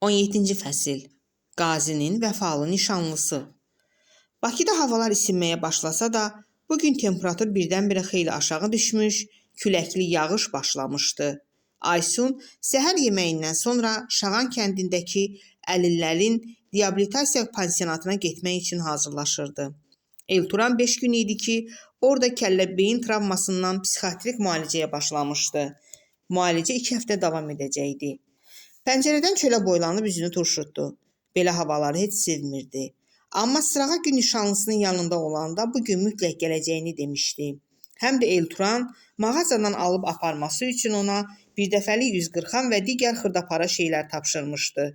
17-ci fəsil. Qazinin vəfalı nişanlısı. Bakıda havalar isinməyə başlasa da, bugün temperatur birdən-birə xeyli aşağı düşmüş, küləkli yağış başlamışdı. Aysun səhər yeməyindən sonra Şağan kəndindəki əlillərin reabilitasiya pansionatına getmək üçün hazırlaşırdı. Elturan 5 gün idi ki, orada kəllə-beyin travmasından psixiatrik müalicəyə başlamışdı. Müalicə 2 həftə davam edəcəkdi. Pəncərədən çölə boylanıb üzünü turşutdu. Belə havaları heç sevmirdi. Amma sırağa gün nişanlısının yanında olanda bugün mütləq gələcəyini demişdi. Həm də Elturan mağazadan alıb aparması üçün ona birdəfəlik 140 və digər xırdapara şeylər tapşırmışdı.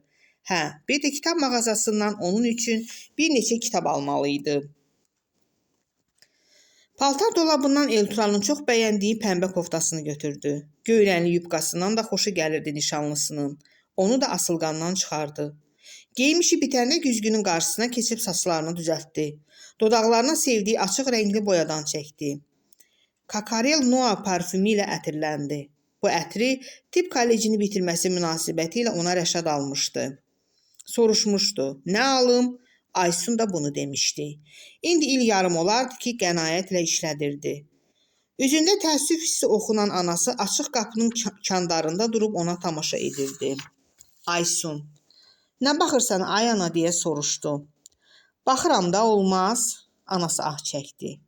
Bir də kitab mağazasından onun üçün bir neçə kitab almalıydı. Paltar dolabından Elturanın çox bəyəndiyi pəmbə koftasını götürdü. Göyrənli yubkasından da xoşu gəlirdi nişanlısının. Onu da asılqandan çıxardı. Geyim işi bitəndə güzgünün qarşısına keçib saçlarını düzəltdi. Dodaqlarına sevdiyi açıq rəngli boyadan çəkdi. Kakarel Noa parfümü ilə ətirləndi. Bu ətri tibb kollecini bitirməsi münasibəti ilə ona rəşad almışdı. Soruşmuşdu, nə alım? Aysun da bunu demişdi. İndi il yarım olardı ki, qənaətlə işlədirdi. Üzündə təəssüf hissi oxunan anası açıq qapının kandarında durub ona tamaşa edirdi. Aysun, nə baxırsan ay ana deyə soruşdu. Baxıram da olmaz, anası ah çəkdi.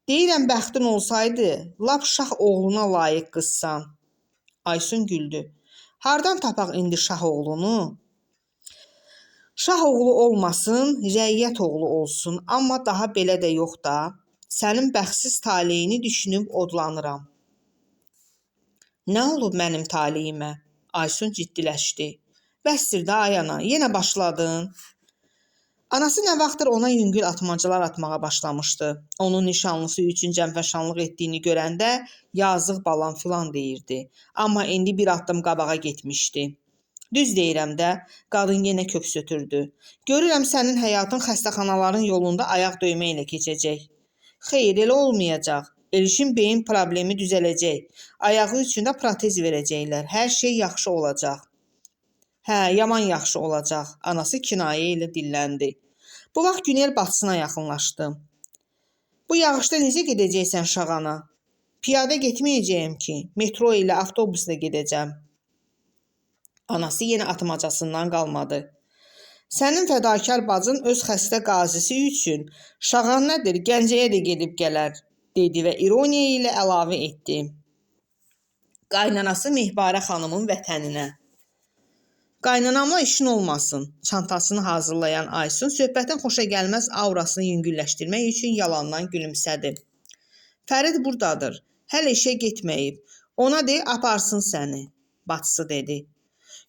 Deyirəm bəxtin olsaydı, lap şah oğluna layiq qızsan. Aysun güldü. Hardan tapaq indi şah oğlunu? Şah oğlu olmasın, rəiyyət oğlu olsun, amma daha belə də yox da. Sənin bəxtsiz taleyini düşünüb odlanıram. Nə olub mənim taleyimə? Aysun ciddiləşdi. Bəsdir də ay ana, yenə başladın. Anası nə vaxtdır ona yüngül atmacalar atmağa başlamışdı. Onun nişanlısı üçün cəmfəşanlıq etdiyini görəndə yazıq balam filan deyirdi. Amma indi bir addım qabağa getmişdi. Düz deyirəm də, qadın yenə köks ötürdü. Görürəm sənin həyatın xəstəxanaların yolunda ayaq döyməklə keçəcək. Xeyr, elə olmayacaq. Elişin beyin problemi düzələcək. Ayağı üçün də protez verəcəklər. Hər şey yaxşı olacaq. Yaman yaxşı olacaq. Anası kinayə ilə dilləndi. Bu vaxt Günel bacısına yaxınlaşdı. Bu yağışda necə gedəcəksən Şağana? Piyada getməyəcəyəm ki, metro ilə avtobusla gedəcəm. Anası yenə atmacasından qalmadı. Sənin fədakar bacın öz xəstə qazisi üçün Şağan nədir, Gəncəyə də gedib gələr, dedi və ironiya ilə əlavə etdi. Qaynanası Mehbarə xanımın vətəninə. Qaynanamla işin olmasın. Çantasını hazırlayan Aysun söhbətin xoşagəlməz aurasını yüngülləşdirmək üçün yalandan gülümsədi. Fərid buradadır. Hələ işə getməyib. Ona de, aparsın səni, bacısı dedi.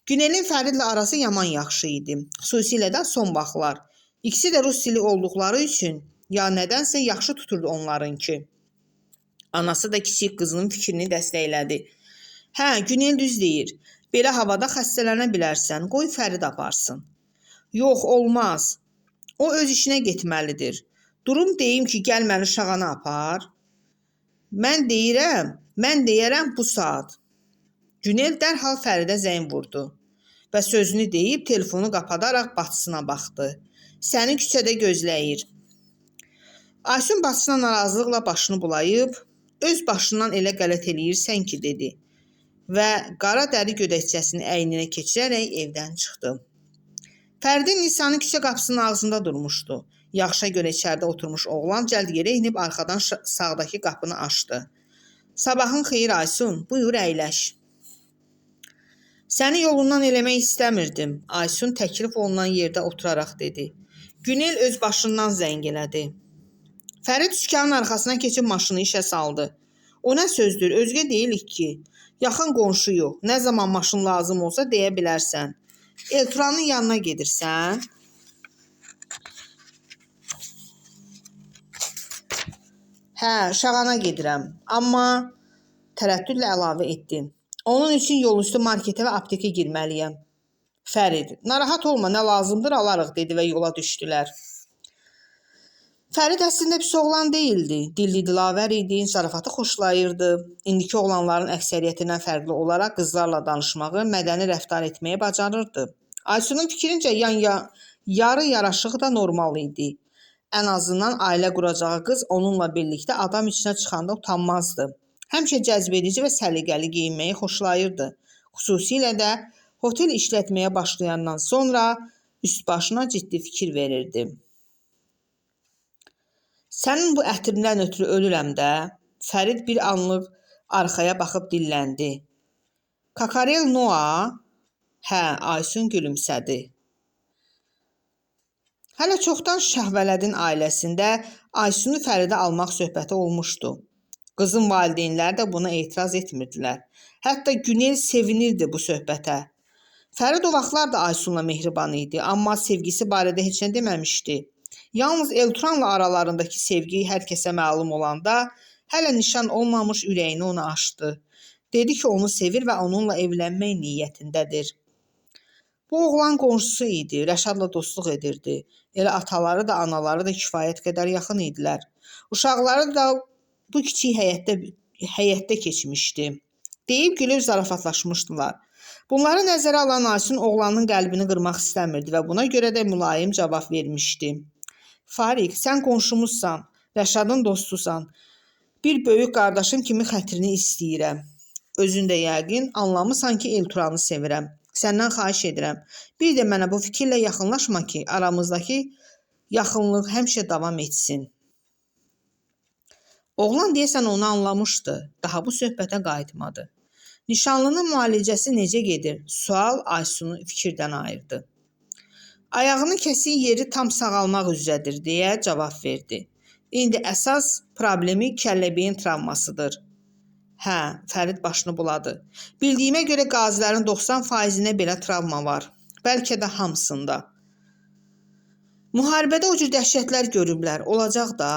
Günelin Fəridlə arası yaman yaxşı idi. Xüsusilə də son vaxtlar. İkisi də rus dili olduqları üçün ya nədənsə yaxşı tuturdu onlarınki. Anası da kiçik qızının fikrini dəstəklədi. Günel düz deyir. Belə havada xəstələnə bilərsən, qoy Fərid aparsın. Yox, olmaz. O öz işinə getməlidir. Durum deyim ki, gəl məni Şağana apar. Mən deyərəm bu saat. Günel dərhal Fəridə zəng vurdu və sözünü deyib telefonu qapadaraq bacısına baxdı. Səni küçədə gözləyir. Aysun bacısına narazılıqla başını bulayıb, öz başından elə qələt eləyirsən ki, dedi. Və qara dəri gödəkçəsini əyninə keçirərək evdən çıxdı. Fəridin Nisanın küçə qapısının ağzında durmuşdu. Yaxşa görə içəridə oturmuş oğlan cəld yerə inib arxadan sağdakı qapını açdı. Sabahın xeyir Aysun, buyur əyləş. Səni yolundan eləmək istəmirdim, Aysun təklif olunan yerdə oturaraq dedi. Günel öz başından zəng elədi. Fərid dükanın arxasına keçib maşını işə saldı. O nə sözdür, özgə deyilik ki, yaxın qonşu yox, nə zaman maşın lazım olsa deyə bilərsən. Elturanın yanına gedirsən? Şağana gedirəm, amma tərəddüdlə əlavə etdi. Onun üçün yolüstü marketə və aptekə girməliyəm. Fərid, narahat olma, nə lazımdır alarıq, dedi və yola düşdülər. Fərid əslində pis oğlan deyildi. Dilli dilavər idi, zarafatı xoşlayırdı. İndiki oğlanların əksəriyyətindən fərqli olaraq qızlarla danışmağı, mədəni rəftar etməyi bacarırdı. Aysunun fikrincə yarı yaraşığı da normal idi. Ən azından ailə quracağı qız onunla birlikdə adam içinə çıxanda utanmazdı. Həmişə cəzbedici və səliqəli geyinməyi xoşlayırdı. Xüsusilə də hotel işlətməyə başlayandan sonra üst-başına ciddi fikir verirdi. Sənin bu ətrindən ötürü ölürəm də. Fərid bir anlıq arxaya baxıb dilləndi. Kakarel Noa? Hə, Aysun gülümsədi. Hələ çoxdan Şəhvələdin ailəsində Aysunu Fəridə almaq söhbəti olmuşdu. Qızın valideynləri də buna etiraz etmirdilər. Hətta Günel sevinirdi bu söhbətə. Fərid o vaxtlar da Aysunla mehriban idi, amma sevgisi barədə heç nə deməmişdi. Yalnız Elturanla aralarındakı sevgi hər kəsə məlum olanda, hələ nişan olmamış ürəyini ona açdı. Dedi ki, onu sevir və onunla evlənmək niyyətindədir. Bu oğlan qonşusu idi, Rəşadla dostluq edirdi. Elə ataları da, anaları da kifayət qədər yaxın idilər. Uşaqları da bu kiçik həyətdə keçmişdi. Deyib gülüb zarafatlaşmışdılar. Bunları nəzərə alan Aysun oğlanın qəlbini qırmaq istəmirdi və buna görə də mülayim cavab vermişdi. Farik, sən qonşumuzsan, Rəşadın dostusan. Bir böyük qardaşım kimi xətrini istəyirəm. Özün də yəqin anlamısan ki, Elturanı sevirəm. Səndən xahiş edirəm. Bir də mənə bu fikirlə yaxınlaşma ki, aramızdakı yaxınlıq həmişə davam etsin. Oğlan deyəsən onu anlamışdı. Daha bu söhbətə qayıtmadı. Nişanlının müalicəsi necə gedir? Sual Aysunu fikirdən ayırdı. Ayağını kəsik yeri tam sağalmaq üzrədir, deyə cavab verdi. İndi əsas problemi kəlləbeyin travmasıdır. Hə, Fərid başını buladı. Bildiyimə görə qazilərin 90%-ində belə travma var. Bəlkə də hamısında. Müharibədə o cür dəhşətlər görüblər. Olacaq da.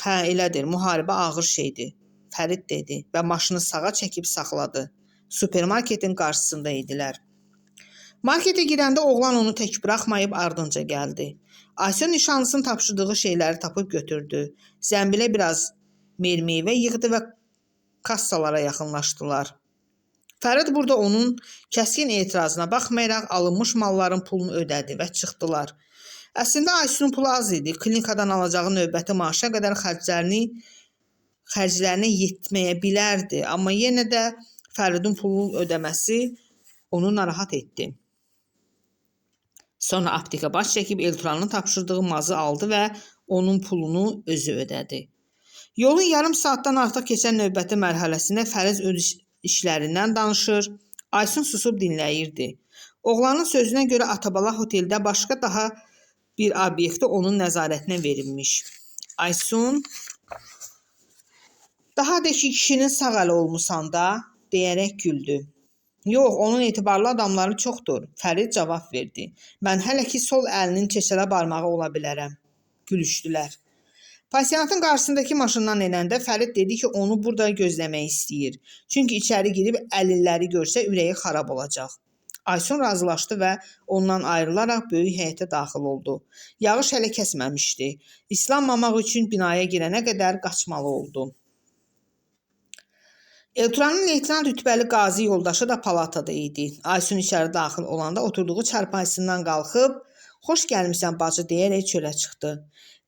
Hə, elədir, müharibə ağır şeydir. Fərid dedi və maşını sağa çəkib saxladı. Supermarketin qarşısında idilər. Marketə girəndə oğlan onu tək buraxmayıb ardınca gəldi. Aysun nişanlısının tapşırdığı şeyləri tapıb götürdü. Zəmbilə biraz meyvə yığdı və kassalara yaxınlaşdılar. Fərid burada onun kəskin etirazına baxmayaraq alınmış malların pulunu ödədi və çıxdılar. Əslində Aysunun pulu az idi. Klinikadan alacağı növbəti maaşa qədər xərclərinə yetməyə bilərdi. Amma yenə də Fəridin pulu ödəməsi onu narahat etdi. Sonra aptekə baş çəkib Elturanın tapşırdığı mazı aldı və onun pulunu özü ödədi. Yolun yarım saatdan artıq keçən növbəti mərhələsində Fəriz öz işlərindən danışır, Aysun susub dinləyirdi. Oğlanın sözünə görə Atabala oteldə başqa daha bir obyekti onun nəzarətinə verilmiş. Aysun, daha da ki kişinin sağ əli olmusan da, deyərək güldü. Yox, onun etibarlı adamları çoxdur, Fərid cavab verdi. Mən hələ ki sol əlinin keçələ barmağı ola bilərəm. Gülüşdülər. Pasiyanatın qarşısındakı maşından enəndə Fərid dedi ki, onu burada gözləmək istəyir. Çünki içəri girib əlilləri görsə ürəyi xarab olacaq. Aysun razılaşdı və ondan ayrılaraq böyük həyətə daxil oldu. Yağış hələ kəsməmişdi. İslanmamaq üçün binaya girənə qədər qaçmalı oldu. Elturanın leytenant rütbəli qazi yoldaşı da palatada idi. Aysun içəri daxil olanda oturduğu çarpayısından qalxıb, xoş gəlmisən bacı deyərək çölə çıxdı.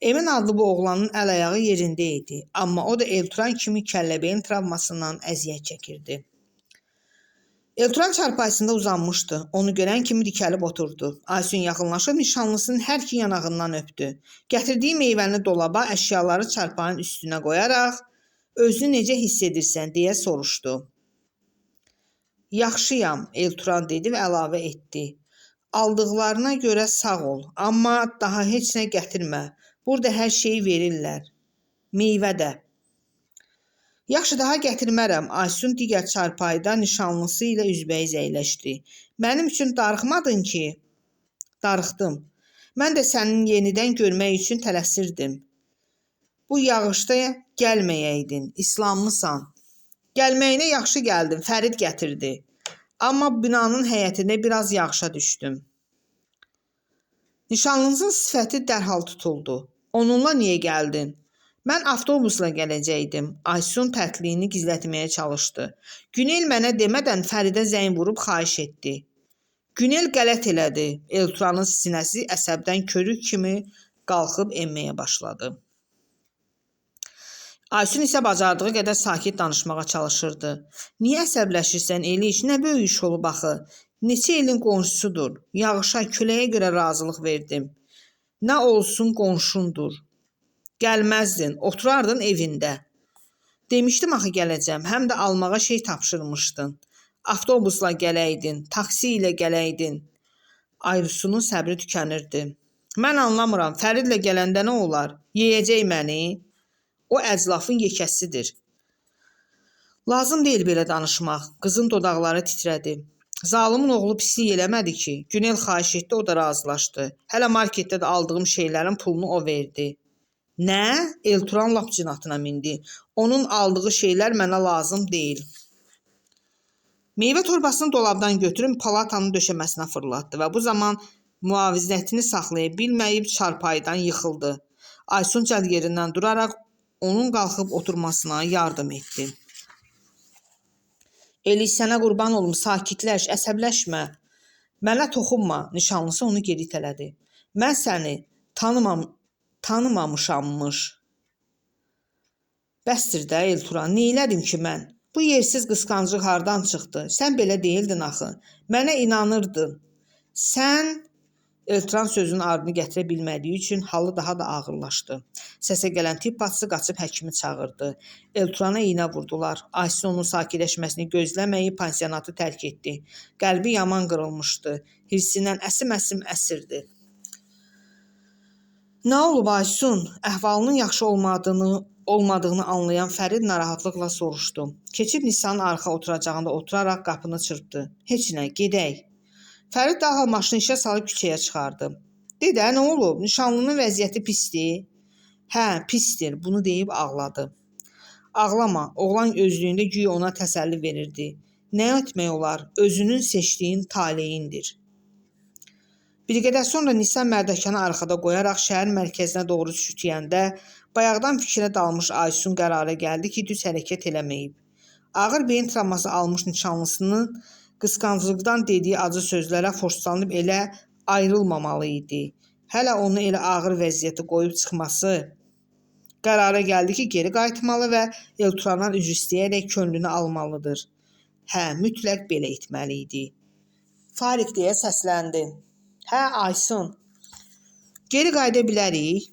Emin adlı bu oğlanın əl-ayağı yerində idi. Amma o da Elturan kimi kəlləbeyin travmasından əziyyət çəkirdi. Elturan çarpayısında uzanmışdı. Onu görən kimi dikəlib oturdu. Aysun yaxınlaşıb nişanlısının hər iki yanağından öpdü. Gətirdiyi meyvəni dolaba, əşyaları çarpayının üstünə qoyaraq, özünü necə hiss edirsən deyə soruşdu. Yaxşıyam, Elturan dedi və əlavə etdi. Aldıqlarına görə sağ ol, amma daha heç nə gətirmə. Burada hər şeyi verirlər. Meyvə də. Yaxşı, daha gətirmərəm. Aysun digər çarpayda nişanlısı ilə üzbəyiz əyləşdi. Mənim üçün darıxmadın ki? Darıxdım. Mən də sənin yenidən görmək üçün tələsirdim. Bu yağışda gəlməyəydin, İslamlısan. Gəlməyinə yaxşı gəldin, Fərid gətirdi. Amma binanın həyətində biraz yağışa düşdüm. Nişanlınızın sifəti dərhal tutuldu. Onunla niyə gəldin? Mən avtobusla gələcəkdim. Aysun pərtliyini gizlətməyə çalışdı. Günel mənə demədən Fəridə zəng vurub xahiş etdi. Günel qələt elədi. Elturanın sinəsi əsəbdən körük kimi qalxıb enməyə başladı. Aysun isə bacardığı qədər sakit danışmağa çalışırdı. Niyə əsəbləşirsən Eliş? Nə böyük iş olub axı? Neçə ilin qonşusudur. Yağışa, küləyə görə razılıq verdim. Nə olsun qonşundur. Gəlməzdin, oturardın evində. Demişdim axı gələcəm, həm də almağa şey tapşırmışdın. Avtobusla gələydin, taksi ilə gələydin. Aysunun səbri tükənirdi. Mən anlamıram, Fəridlə gələndə nə olar? Yeyəcək məni? O əclafın yekəsidir. Lazım deyil belə danışmaq. Qızın dodaqları titrədi. Zalımın oğlu pislik eləmədi ki. Günel xahiş etdi, o da razılaşdı. Hələ marketdə də aldığım şeylərin pulunu o verdi. Nə? Elturan lap cinatına mindi. Onun aldığı şeylər mənə lazım deyil. Meyvə torbasını dolabdan götürüb palatanın döşəməsinə fırlatdı və bu zaman müavizətini saxlaya bilməyib çarpayıdan yıxıldı. Aysun cəld yerindən duraraq onun qalxıb oturmasına yardım etdi. Eliş, sənə qurban olum, sakitləş, əsəbləşmə. Mənə toxunma, nişanlısı onu geri itələdi. Mən səni tanımamışammış. Bəsdir də Elturan, neylədim ki mən? Bu yersiz qısqancıq hardan çıxdı? Sən belə deyildin axı. Mənə inanırdın. Sən... Elturan sözünün ardını gətirə bilmədiyi üçün halı daha da ağırlaşdı. Səsə gələn tibb bacısı qaçıb həkimi çağırdı. Elturana iynə vurdular. Aysun onun sakitləşməsini gözləməyib pansionatı tərk etdi. Qəlbi yaman qırılmışdı. Hirsindən əsim-əsim əsirdi. Nə olub Aysun? Əhvalının yaxşı olmadığını anlayan Fərid narahatlıqla soruşdu. Keçib Nisanın arxa oturacağında oturaraq qapını çırpdı. Heç nə, gedək. Fərid daha maşını işə salıb küçəyə çıxardı. Dedə, nə olub? Nişanlının vəziyyəti pisdir? Hə, pisdir. Bunu deyib ağladı. Ağlama. Oğlan özlüyündə güya ona təsəlli verirdi. Nə etmək olar? Özünün seçdiyin taleyindir. Bir qədər sonra Nisan mərdəkanı arxada qoyaraq şəhər mərkəzinə doğru şütüyəndə bayaqdan fikrə dalmış Aysun qərara gəldi ki, düz hərəkət eləməyib. Ağır beyin travması almış nişanlısının qısqanclıqdan dediyi acı sözlərə forslanıb elə ayrılmamalı idi. Hələ onu elə ağır vəziyyətə qoyub çıxması qərara gəldi ki, geri qayıtmalı və Elturandan üzr istəyərək könlünü almalıdır. Hə, mütləq belə etməli idi. Fariq deyə səsləndi. Hə, Aysun. Geri qayıda bilərik?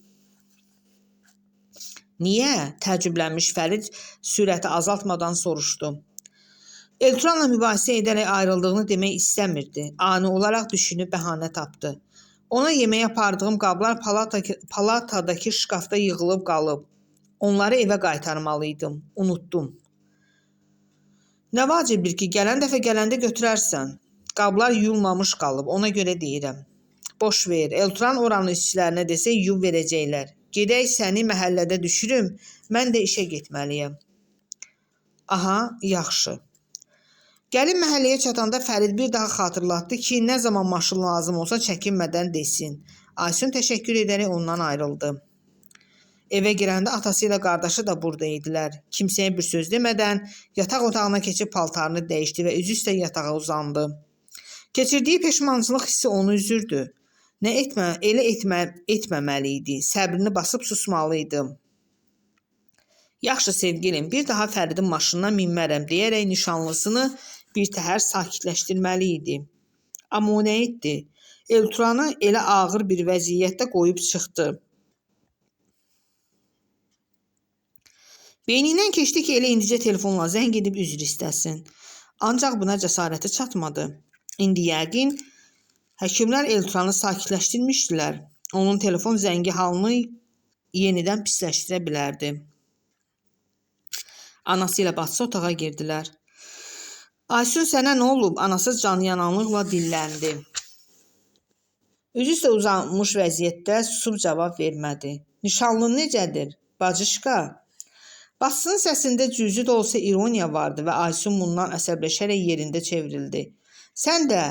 Niyə? Təəccüblənmiş Fərid sürəti azaltmadan soruşdu. Elturanla mübahisə edərək ayrıldığını demək istəmirdi. Ani olaraq düşünüb bəhanə tapdı. Ona yeməyə apardığım qablar palatadakı şkafda yığılıb qalıb. Onları evə qaytarmalıydım. Unutdum. Nə vacibdir ki, gələn dəfə gələndə götürərsən. Qablar yuyulmamış qalıb, ona görə deyirəm. Boş ver, Elturan oranın işçilərinə desə yuyub verəcəklər. Gedək səni məhəllədə düşürüm, mən də işə getməliyəm. Aha, yaxşı. Gəlin məhəlləyə çatanda Fərid bir daha xatırlatdı ki, nə zaman maşın lazım olsa çəkinmədən desin. Aysun təşəkkür edərək ondan ayrıldı. Evə girəndə atası ilə qardaşı da burada idilər. Kimsəyə bir söz demədən yataq otağına keçib paltarını dəyişdi və üzü üstə yatağa uzandı. Keçirdiyi peşmançılıq hissi onu üzürdü. Nə etməməli idi, səbrini basıb susmalı idi. Yaxşı sevgilim, bir daha Fəridin maşınına minmərəm deyərək nişanlısını bir təhər sakitləşdirməli idi. Amma o nə etdi? Elturanı elə ağır bir vəziyyətdə qoyub çıxdı. Beynindən keçdi ki, elə indicə telefonla zəng edib üzr istəsin. Ancaq buna cəsarəti çatmadı. İndi yəqin həkimlər Elturanı sakitləşdirmişdilər. Onun telefon zəngi halını yenidən pisləşdirə bilərdi. Anası ilə bacısı otağa girdilər. Aysun, sənə nə olub? Anası canyananlıqla dilləndi. Üzü üstə uzanmış vəziyyətdə susub cavab vermədi. Nişanlın necədir? Bacışqa? Bacısının səsində cüzi də olsa ironiya vardı və Aysun bundan əsəbləşərək yerində çevrildi. Sən də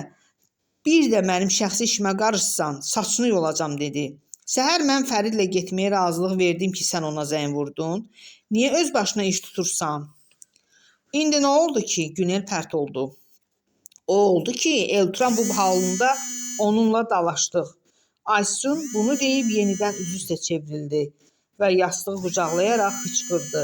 bir də mənim şəxsi işimə qarışsan, saçını yolacam dedi. Səhər mən Fəridlə getməyə razılıq verdim ki, sən ona zəng vurdun. Niyə öz başına iş tutursan? İndi nə oldu ki? Günel pərt oldu. O oldu ki, Elturan bu halında onunla dalaşdıq. Aysun bunu deyib yenidən üzü üstə çevrildi və yastığı qucaqlayaraq hıçqırdı.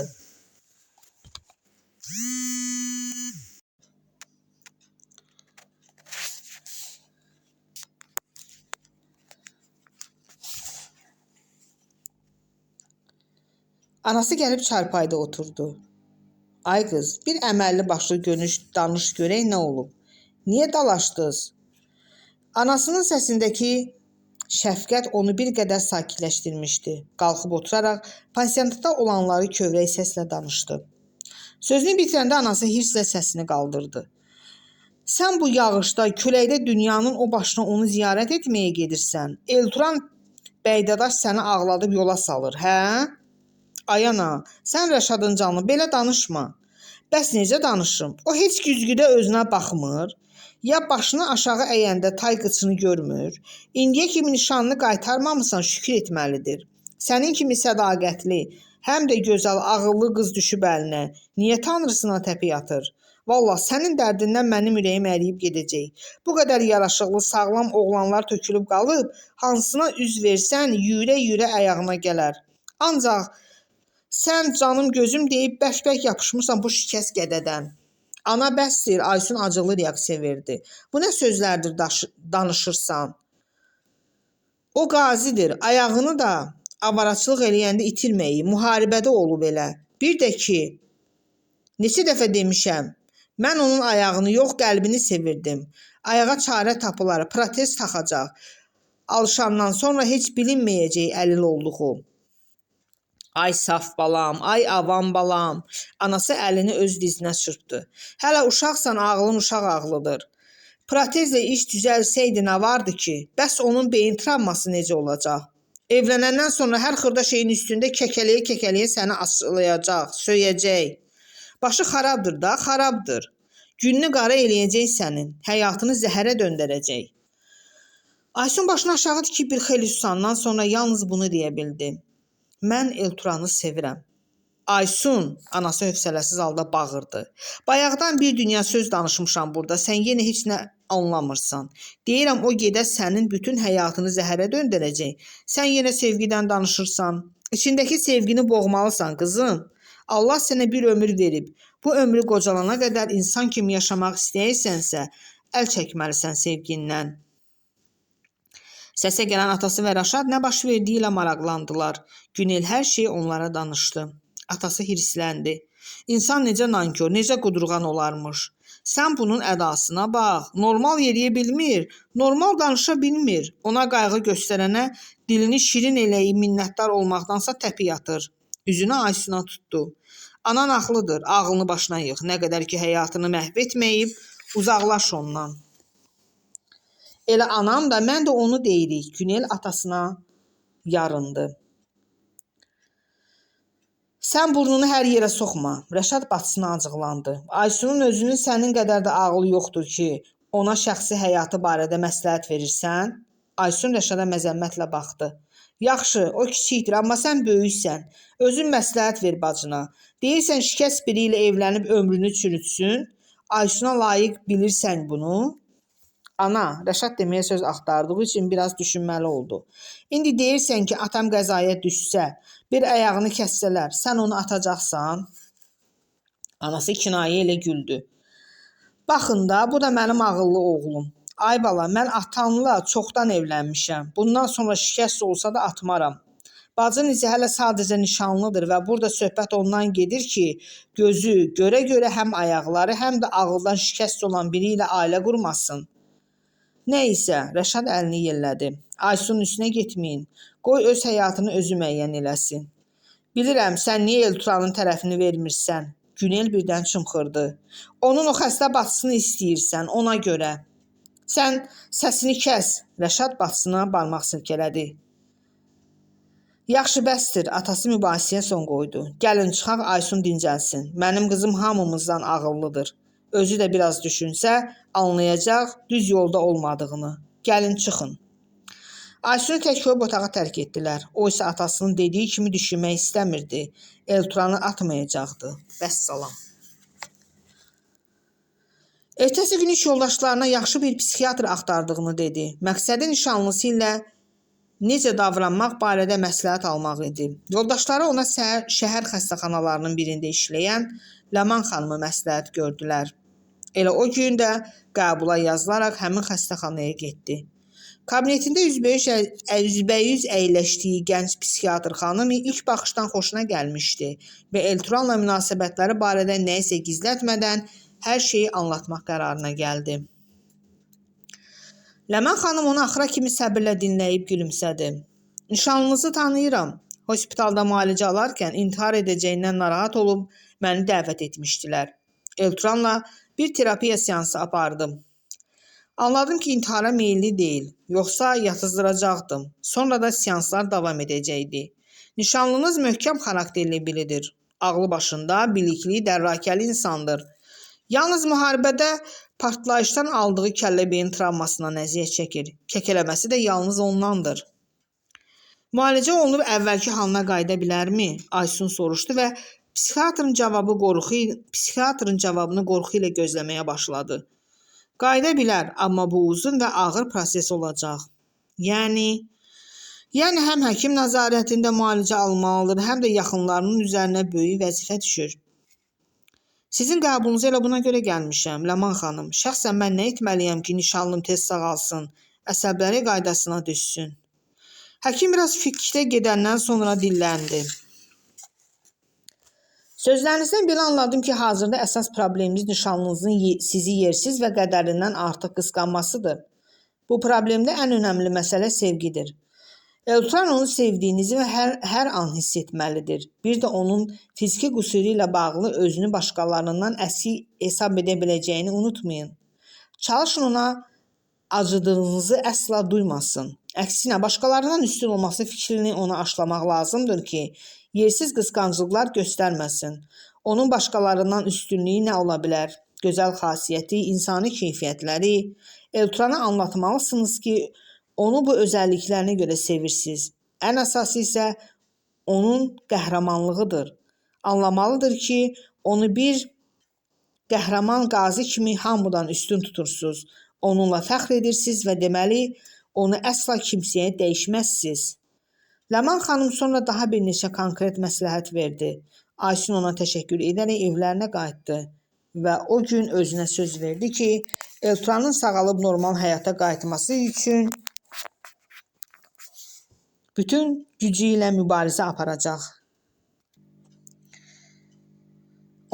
Anası gəlib çarpayda oturdu. Ay qız, bir əməlli başlı danış görək nə olub? Niyə dalaşdınız? Anasının səsindəki şəfqət onu bir qədər sakitləşdirmişdi. Qalxıb oturaraq pansionatda olanları kövrək səslə danışdı. Sözünü bitirəndə anası hirslə səsini qaldırdı. Sən bu yağışda, küləkdə dünyanın o başına onu ziyarət etməyə gedirsən. Elturan Bəydadaş səni ağladıb yola salır, hə? Ay ana, sən Rəşadın canı, belə danışma. Bəs necə danışım? O heç güzgüdə özünə baxmır. Ya başını aşağı əyəndə tay qıçını görmür. İndiyə kimi nişanını qaytarmamısan, şükür etməlidir. Sənin kimi sədaqətli, həm də gözəl, ağıllı qız düşüb əlinə. Niyə tanrısına təpi atır? Vallahi sənin dərdindən mənim ürəyim əriyib gedəcək. Bu qədər yaraşıqlı, sağlam oğlanlar tökülüb qalıb, hansına üz versən, yürə-yürə ayağına gələr. Ancaq sən canım gözüm deyib bərk-bərk yapışmısan bu şikəst qədədən. Ana bəsdir, Aysun acıqlı reaksiya verdi. Bu nə sözlərdir danışırsan? O qazidir, ayağını da avaraçılıq eləyəndə itirməyi, müharibədə olub elə. Bir də ki, neçə dəfə demişəm, mən onun ayağını yox, qəlbini sevirdim. Ayağa çarə tapılar, protez taxacaq. Alışandan sonra heç bilinməyəcək əlil olduğu. Ay saf balam, ay avam balam. Anası əlini öz dizinə çırpdı. Hələ uşaqsan, ağlın uşaq ağlıdır. Protezlə iş düzəlsəydi nə vardı ki? Bəs onun beyin travması necə olacaq? Evlənəndən sonra hər xırda şeyin üstündə kəkələyə-kəkələyə səni asılayacaq, söyəcək. Başı xarabdır da, xarabdır. Gününü qara eləyəcək sənin, həyatını zəhərə döndərəcək. Aysun başını aşağı dikib bir xeyli susandan sonra yalnız bunu deyə bildi. Mən Elturanı sevirəm. Aysun, anası hövsələsiz halda bağırdı. Bayaqdan bir dünya söz danışmışam burada, sən yenə heç nə anlamırsan. Deyirəm o gedə sənin bütün həyatını zəhərə döndərəcək. Sən yenə sevgidən danışırsan. İçindəki sevgini boğmalısan qızım. Allah sənə bir ömür verib. Bu ömrü qocalana qədər insan kimi yaşamaq istəyirsənsə, əl çəkməlisən sevgindən. Səsə gələn atası və Rəşad nə baş verdiyi ilə maraqlandılar. Günel hər şeyi onlara danışdı. Atası hirsləndi. İnsan necə nankör, necə qudurğan olarmış. Sən bunun ədasına bax. Normal yeriyə bilmir, normal danışa bilmir. Ona qayğı göstərənə dilini şirin eləyib minnətdar olmaqdansa təpi yatır. Üzünü Aysun'a tutdu. Anan ağlıdır, ağlını başına yığ. Nə qədər ki həyatını məhv etməyib, uzaqlaş ondan. Elə anam da, mən də onu deyirik. Günel atasına yarındı. Sən burnunu hər yerə soxma. Rəşad bacısına acıqlandı. Aysunun özünün sənin qədər də ağlı yoxdur ki, ona şəxsi həyatı barədə məsləhət verirsən. Aysun Rəşada məzəmmətlə baxdı. Yaxşı, o kiçikdir, amma sən böyüksən. Özün məsləhət ver bacına. Deyirsən şikəst biri ilə evlənib ömrünü çürütsün. Aysun'a layiq bilirsən bunu. Ana, Rəşad deməyə söz axtardığı üçün biraz düşünməli oldu. İndi deyirsən ki, atam qəzaya düşsə, bir ayağını kəssələr, sən onu atacaqsan. Anası kinayə ilə güldü. Baxın da, bu da mənim ağıllı oğlum. Ay bala, mən atamla çoxdan evlənmişəm. Bundan sonra şikəst olsa da atmaram. Bacın isə hələ sadəcə nişanlıdır və burada söhbət ondan gedir ki, gözü görə-görə həm ayaqları, həm də ağıldan şikəst olan biri ilə ailə qurmasın. Nəysə, Rəşad əlini yellədi. Aysunun üstünə getməyin. Qoy öz həyatını özü müəyyən eləsin. Bilirəm, sən niyə Elturanın tərəfini vermirsən? Günel birdən çımxırdı. Onun o xəstə bacısını istəyirsən, ona görə. Sən səsini kəs. Rəşad bacısına barmaq silkələdi. Yaxşı bəsdir, atası mübahisəyə son qoydu. Gəlin çıxaq, Aysun dincəlsin. Mənim qızım hamımızdan ağıllıdır. Özü də biraz düşünsə, anlayacaq düz yolda olmadığını. Gəlin çıxın. Aysun'u tək qoyub otağı tərk etdilər. O isə atasının dediyi kimi düşünmək istəmirdi. Elturanı atmayacaqdı. Vəssalam. Ertəsi gün iş yoldaşlarına yaxşı bir psixiatr axtardığını dedi. Məqsədi nişanlısı ilə necə davranmaq barədə məsləhət almaq idi. Yoldaşları ona şəhər xəstəxanalarının birində işləyən Ləman xanımı məsləhət gördülər. Elə o gün də qəbula yazılaraq həmin xəstəxanaya getdi. Kabinetində üzbəyüz əyləşdiyi gənc psixiatr xanım ilk baxışdan xoşuna gəlmişdi və Elturanla münasibətləri barədə nəyisə gizlətmədən hər şeyi anlatmaq qərarına gəldi. Ləman xanım onu axıra kimi səbirlə dinləyib gülümsədi. Nişanlınızı tanıyıram. Hospitalda müalicə alarkən intihar edəcəyindən narahat olub məni dəvət etmişdilər. Elturanla bir terapiya seansı apardım. Anladım ki, intihara meyilli deyil, yoxsa yatızdıracaqdım. Sonra da seanslar davam edəcəkdi. Nişanlınız möhkəm xarakterli biridir. Ağlı başında, bilikli, dərrakəli insandır. Yalnız müharibədə partlayışdan aldığı kəllə-beyin travmasından əziyyət çəkir. Kəkələməsi də yalnız ondandır. Müalicə olunub əvvəlki halına qayıda bilərmi? Aysun soruşdu və psixiatrın cavabını qorxu ilə gözləməyə başladı. Qayıda bilər, amma bu uzun və ağır proses olacaq. Yəni həm həkim nəzarətində müalicə almalıdır, həm də yaxınlarının üzərinə böyük vəzifə düşür. Sizin qəbulunuza elə buna görə gəlmişəm, Ləman xanım. Şəxsən mən nə etməliyəm ki, nişanlım tez sağalsın, əsəbləri qaydasına düşsün? Həkim biraz fikrə gedəndən sonra dilləndi. Sözlərinizdən belə anladım ki, hazırda əsas probleminiz nişanlınızın sizi yersiz və qədərindən artıq qısqanmasıdır. Bu problemdə ən önəmli məsələ sevgidir. Elturan onu sevdiyinizi və hər an hiss etməlidir. Bir də onun fiziki qüsuru ilə bağlı özünü başqalarından əski hesab edə biləcəyini unutmayın. Çalışın ona acıdığınızı əsla duymasın. Əksinə, başqalarından üstün olması fikrini ona aşılamaq lazımdır ki, yersiz qısqanclıqlar göstərməsin. Onun başqalarından üstünlüyü nə ola bilər? Gözəl xasiyyəti, insani keyfiyyətləri. Elturana anlatmalısınız ki, onu bu özəlliklərinə görə sevirsiniz. Ən əsası isə onun qəhrəmanlığıdır. Anlamalıdır ki, onu bir qəhrəman qazi kimi hamıdan üstün tutursunuz. Onunla fəxr edirsiniz və deməli, onu əsla kimsəyə dəyişməzsiniz. Ləman xanım sonra daha bir neçə konkret məsləhət verdi. Aysun ona təşəkkür edərək evlərinə qayıtdı və o gün özünə söz verdi ki, Elturanın sağalıb normal həyata qayıtması üçün bütün gücü ilə mübarizə aparacaq.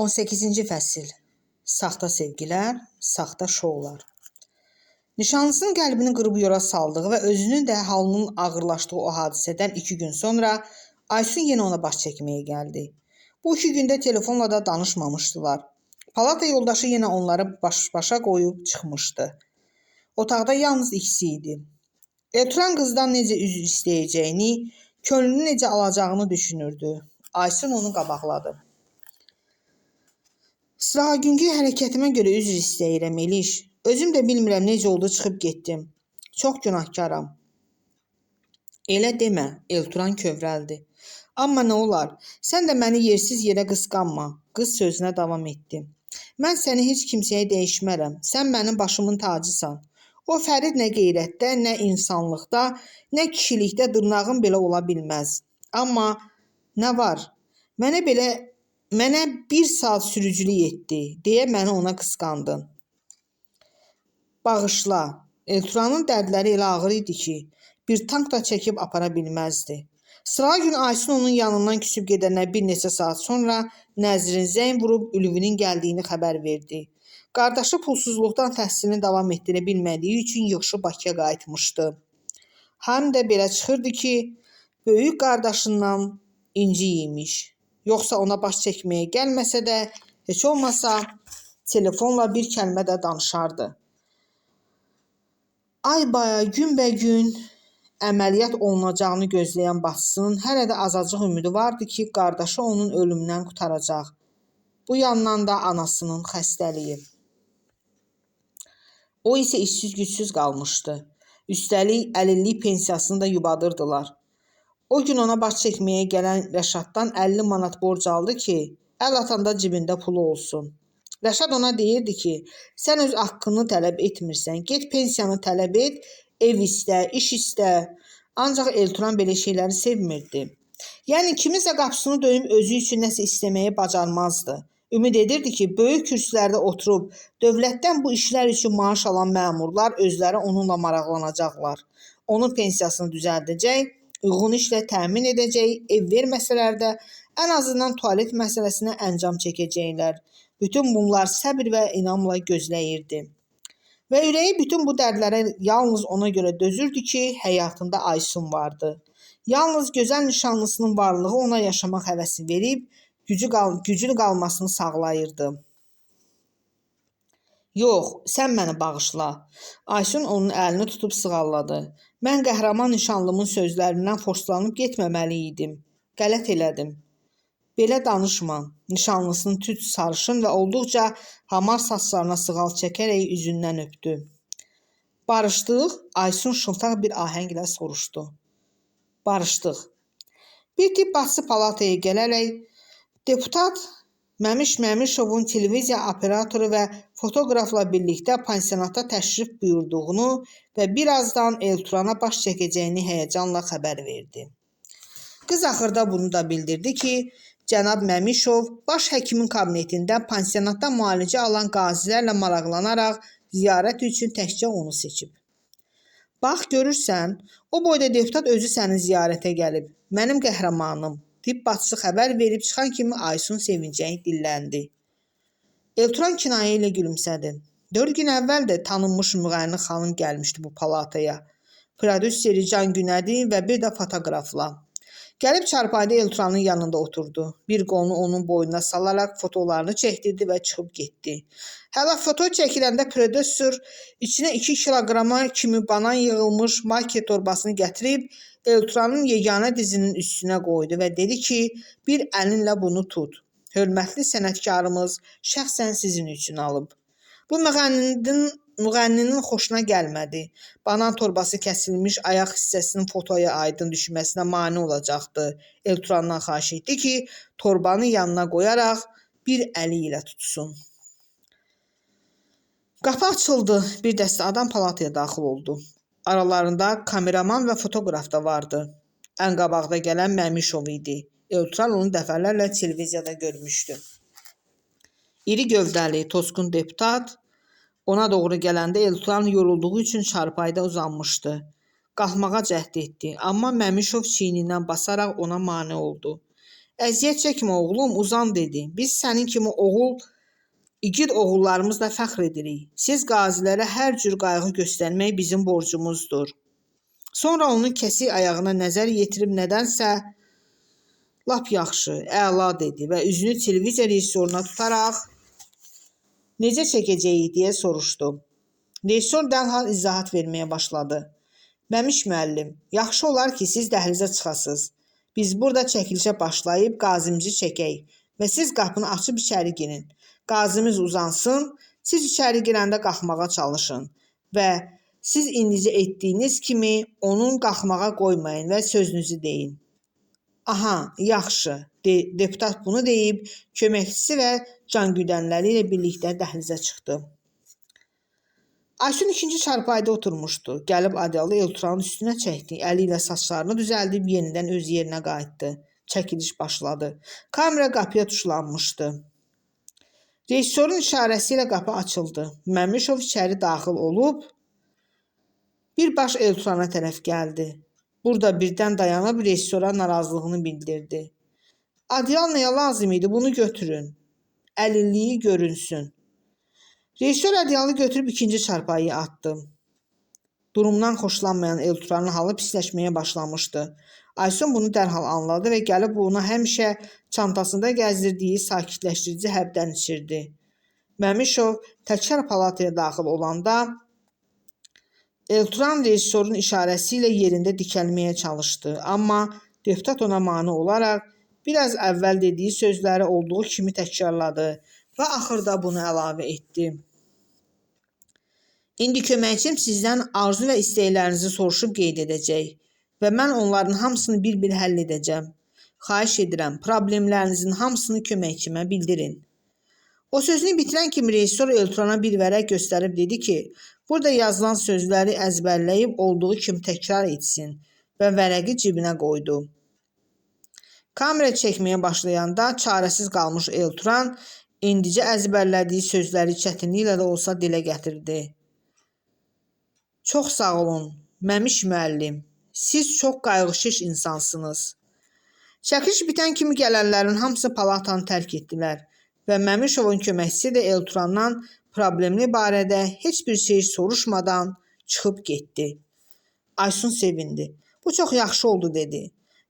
18-ci fəsil. Saxta sevgilər, saxta şoular. Nişanlısının qəlbini qırıb yora saldığı və özünün də halının ağırlaşdığı o hadisədən 2 gün sonra Aysun yenə ona baş çəkməyə gəldi. Bu 2 gündə telefonla da danışmamışdılar. Palata yoldaşı yenə onları baş-başa qoyub çıxmışdı. Otaqda yalnız ikisi idi. Elturan qızdan necə üzr istəyəcəyini, könlünü necə alacağını düşünürdü. Aysun onu qabaqladı. Sırağa-günkü hərəkətimə görə üzr istəyirəm, Eliş. Özüm də bilmirəm necə oldu çıxıb getdim. Çox günahkaram. Elə demə, Elturan kövrəldi. Amma nə olar, sən də məni yersiz yerə qısqanma. Qız sözünə davam etdi. Mən səni heç kimsəyə dəyişmərəm. Sən mənim başımın tacısan. O Fərid nə qeyrətdə, nə insanlıqda, nə kişilikdə dırnağın belə ola bilməz. Amma nə var? Mənə 1 saat sürücülük etdi, deyə məni ona qısqandın. Bağışla, Elturanın dərdləri elə ağır idi ki, bir tank da çəkib apara bilməzdi. Sırağa gün Aysun onun yanından küsüb gedəndən bir neçə saat sonra Nəzrin zəng vurub Ülvinin gəldiyini xəbər verdi. Qardaşı pulsuzluqdan təhsilini davam etdirə bilmədiyi üçün yığışıb Bakıya qayıtmışdı. Həm də belə çıxırdı ki, böyük qardaşından inci yemiş. Yoxsa ona baş çəkməyə gəlməsə də, heç olmasa telefonla bir kəlmə də danışardı. Ay-baya, günbəgün əməliyyat olunacağını gözləyən bacısının hələ də azacıq ümidi vardı ki, qardaşı onun ölümündən qurtaracaq. Bu yandan da anasının xəstəliyi. O isə işsiz-gücsüz qalmışdı. Üstəlik, əlillik pensiyasını da yubadırdılar. O gün ona baş çəkməyə gələn Rəşaddan 50 manat borc aldı ki, əl atanda cibində pulu olsun. Rəşad ona deyirdi ki, sən öz haqqını tələb etmirsən, get pensiyanı tələb et, ev istə, iş istə. Ancaq Elturan belə şeyləri sevmirdi. Yəni kiminsə qapısını döyüb özü üçün nəsə istəməyi bacarmazdı. Ümid edirdi ki, böyük kürsülərdə oturub dövlətdən bu işlər üçün maaş alan məmurlar özləri onunla maraqlanacaqlar. Onun pensiyasını düzəldəcək, uyğun işlə təmin edəcək, ev verməsələr də ən azından tualet məsələsinə əncam çəkəcəklər. Bütün bunlar səbr və inamla gözləyirdi. Və ürəyi bütün bu dərdlərə yalnız ona görə dözürdü ki, həyatında Aysun vardı. Yalnız gözəl nişanlısının varlığı ona yaşamaq həvəsi verib, güclü qalmasını sağlayırdı. Yox, sən məni bağışla. Aysun onun əlini tutub sığalladı. Mən qəhrəman nişanlımın sözlərindən xoşlanıb getməməli idim. Qələt elədim. Belə danışma. Nişanlısının tüt sarışın və olduqca hamar saçlarına sığal çəkərək üzündən öpdü. Barışdıq? Aysun şıltaq bir ahənglə soruşdu. Barışdıq. Bir tibb bacısı palataya gələrək deputat Məmiş Məmişovun televiziya operatoru və fotoqrafla birlikdə pansionata təşrif buyurduğunu və birazdan Elturana baş çəkəcəyini həyəcanla xəbər verdi. Qız axırda bunu da bildirdi ki, cənab Məmişov baş həkimin kabinetində pansionatda müalicə alan qazilərlə maraqlanaraq ziyarət üçün təkcə onu seçib. Bax, görürsən, o boyda deputat özü səni ziyarətə gəlib. Mənim qəhrəmanım. Tibb bacısı xəbər verib çıxan kimi Aysun sevincəyi dilləndi. Elturan kinayə ilə gülümsədi. 4 gün əvvəl də tanınmış müğənni xanım gəlmişdi bu palataya. Prodüseri Can Günədi və bir də fotoqrafla. Gəlib çarpayda Elturanın yanında oturdu. Bir qolunu onun boynuna salaraq fotolarını çəkdirdi və çıxıb getdi. Hələ foto çəkiləndə prodüser içinə 2 kilograma kimi banan yığılmış market torbasını gətirib Elturanın yeganə dizinin üstünə qoydu və dedi ki, bir əlinlə bunu tut. Hörmətli sənətkarımız şəxsən sizin üçün alıb. Bu müğənninin xoşuna gəlmədi. Banan torbası kəsilmiş ayaq hissəsinin fotoya aydın düşməsinə mane olacaqdı. Elturandan xahiş etdi ki, torbanı yanına qoyaraq bir əli ilə tutsun. Qapı açıldı. Bir dəstə adam palataya daxil oldu. Aralarında kameraman və fotoqraf da vardı. Ən qabaqda gələn Məmişov idi. Elturan onu dəfələrlə televiziyada görmüşdü. İri gövdəli, tosqun deputat ona doğru gələndə Elturan yorulduğu üçün çarpayda uzanmışdı. Qalxmağa cəhd etdi, amma Məmişov çiynindən basaraq ona mane oldu. Əziyyət çəkmə oğlum, uzan dedi. Biz sənin kimi igid oğullarımızla fəxr edirik. Siz qazilərə hər cür qayğı göstərmək bizim borcumuzdur. Sonra onun kəsik ayağına nəzər yetirib nədənsə lap yaxşı, əla dedi və üzünü televiziya rejissoruna tutaraq necə çəkəcəyik deyə soruşdu. Rejissor dərhal izahat verməyə başladı. Məmiş müəllim, yaxşı olar ki, siz dəhlizə çıxasınız. Biz burada çəkilişə başlayıb qazimizi çəkək və siz qapını açıb içəri girin. Qazimiz uzansın, siz içəri girəndə qalxmağa çalışın və siz indicə etdiyiniz kimi onun qalxmağa qoymayın və sözünüzü deyin. Aha, yaxşı, deputat bunu deyib, köməkçisi və cangüdənləri ilə birlikdə dəhlizə çıxdı. Aysun ikinci çarpayda oturmuşdu. Gəlib adyalı Elturanın üstünə çəkdi. Əli ilə saçlarını düzəldib yenidən öz yerinə qayıtdı. Çəkiliş başladı. Kamera qapıya tuşlanmışdı. Rejissorun işarəsi ilə qapı açıldı. Məmişov içəri daxil olub birbaş Elturana tərəf gəldi. Burada birdən dayanıb rejissora narazılığını bildirdi. Adyal nəyə lazım idi? Bunu götürün. Əlilliyi görünsün. Rejissor adyalı götürüb ikinci çarpayıya atdı. Durumdan xoşlanmayan Elturanın halı pisləşməyə başlamışdı. Aysun bunu dərhal anladı və gəlib ona həmişə çantasında gəzdirdiyi sakitləşdirici həbdən içirdi. Məmişov təkrar palataya daxil olanda Elturan rejissorun işarəsi ilə yerində dikəlməyə çalışdı. Amma deputat ona mane olaraq biraz əvvəl dediyi sözləri olduğu kimi təkrarladı və axırda bunu əlavə etdi. İndi köməkçim sizdən arzu və istəklərinizi soruşub qeyd edəcək və mən onların hamısını bir-bir həll edəcəm. Xahiş edirəm, problemlərinizin hamısını köməkçimə bildirin. O sözünü bitirən kimi rejissor Eltrana bir vərəq göstərib dedi ki, burada yazılan sözləri əzbərləyib olduğu kimi təkrar etsin və vərəqi cibinə qoydu. Kamera çəkməyə başlayanda çarəsiz qalmış Eltran indicə əzbərlədiyi sözləri çətinliklə də olsa dilə gətirdi. Çox sağ olun, Məmiş müəllim. Siz çox qayğıkeş insansınız. Çəkiliş bitən kimi gələnlərin hamısı palatanı tərk etdilər və Məmişovun köməkçisi də Eltrandan problemi barədə heç bir şey soruşmadan çıxıb getdi. Aysun sevindi. Bu çox yaxşı oldu dedi.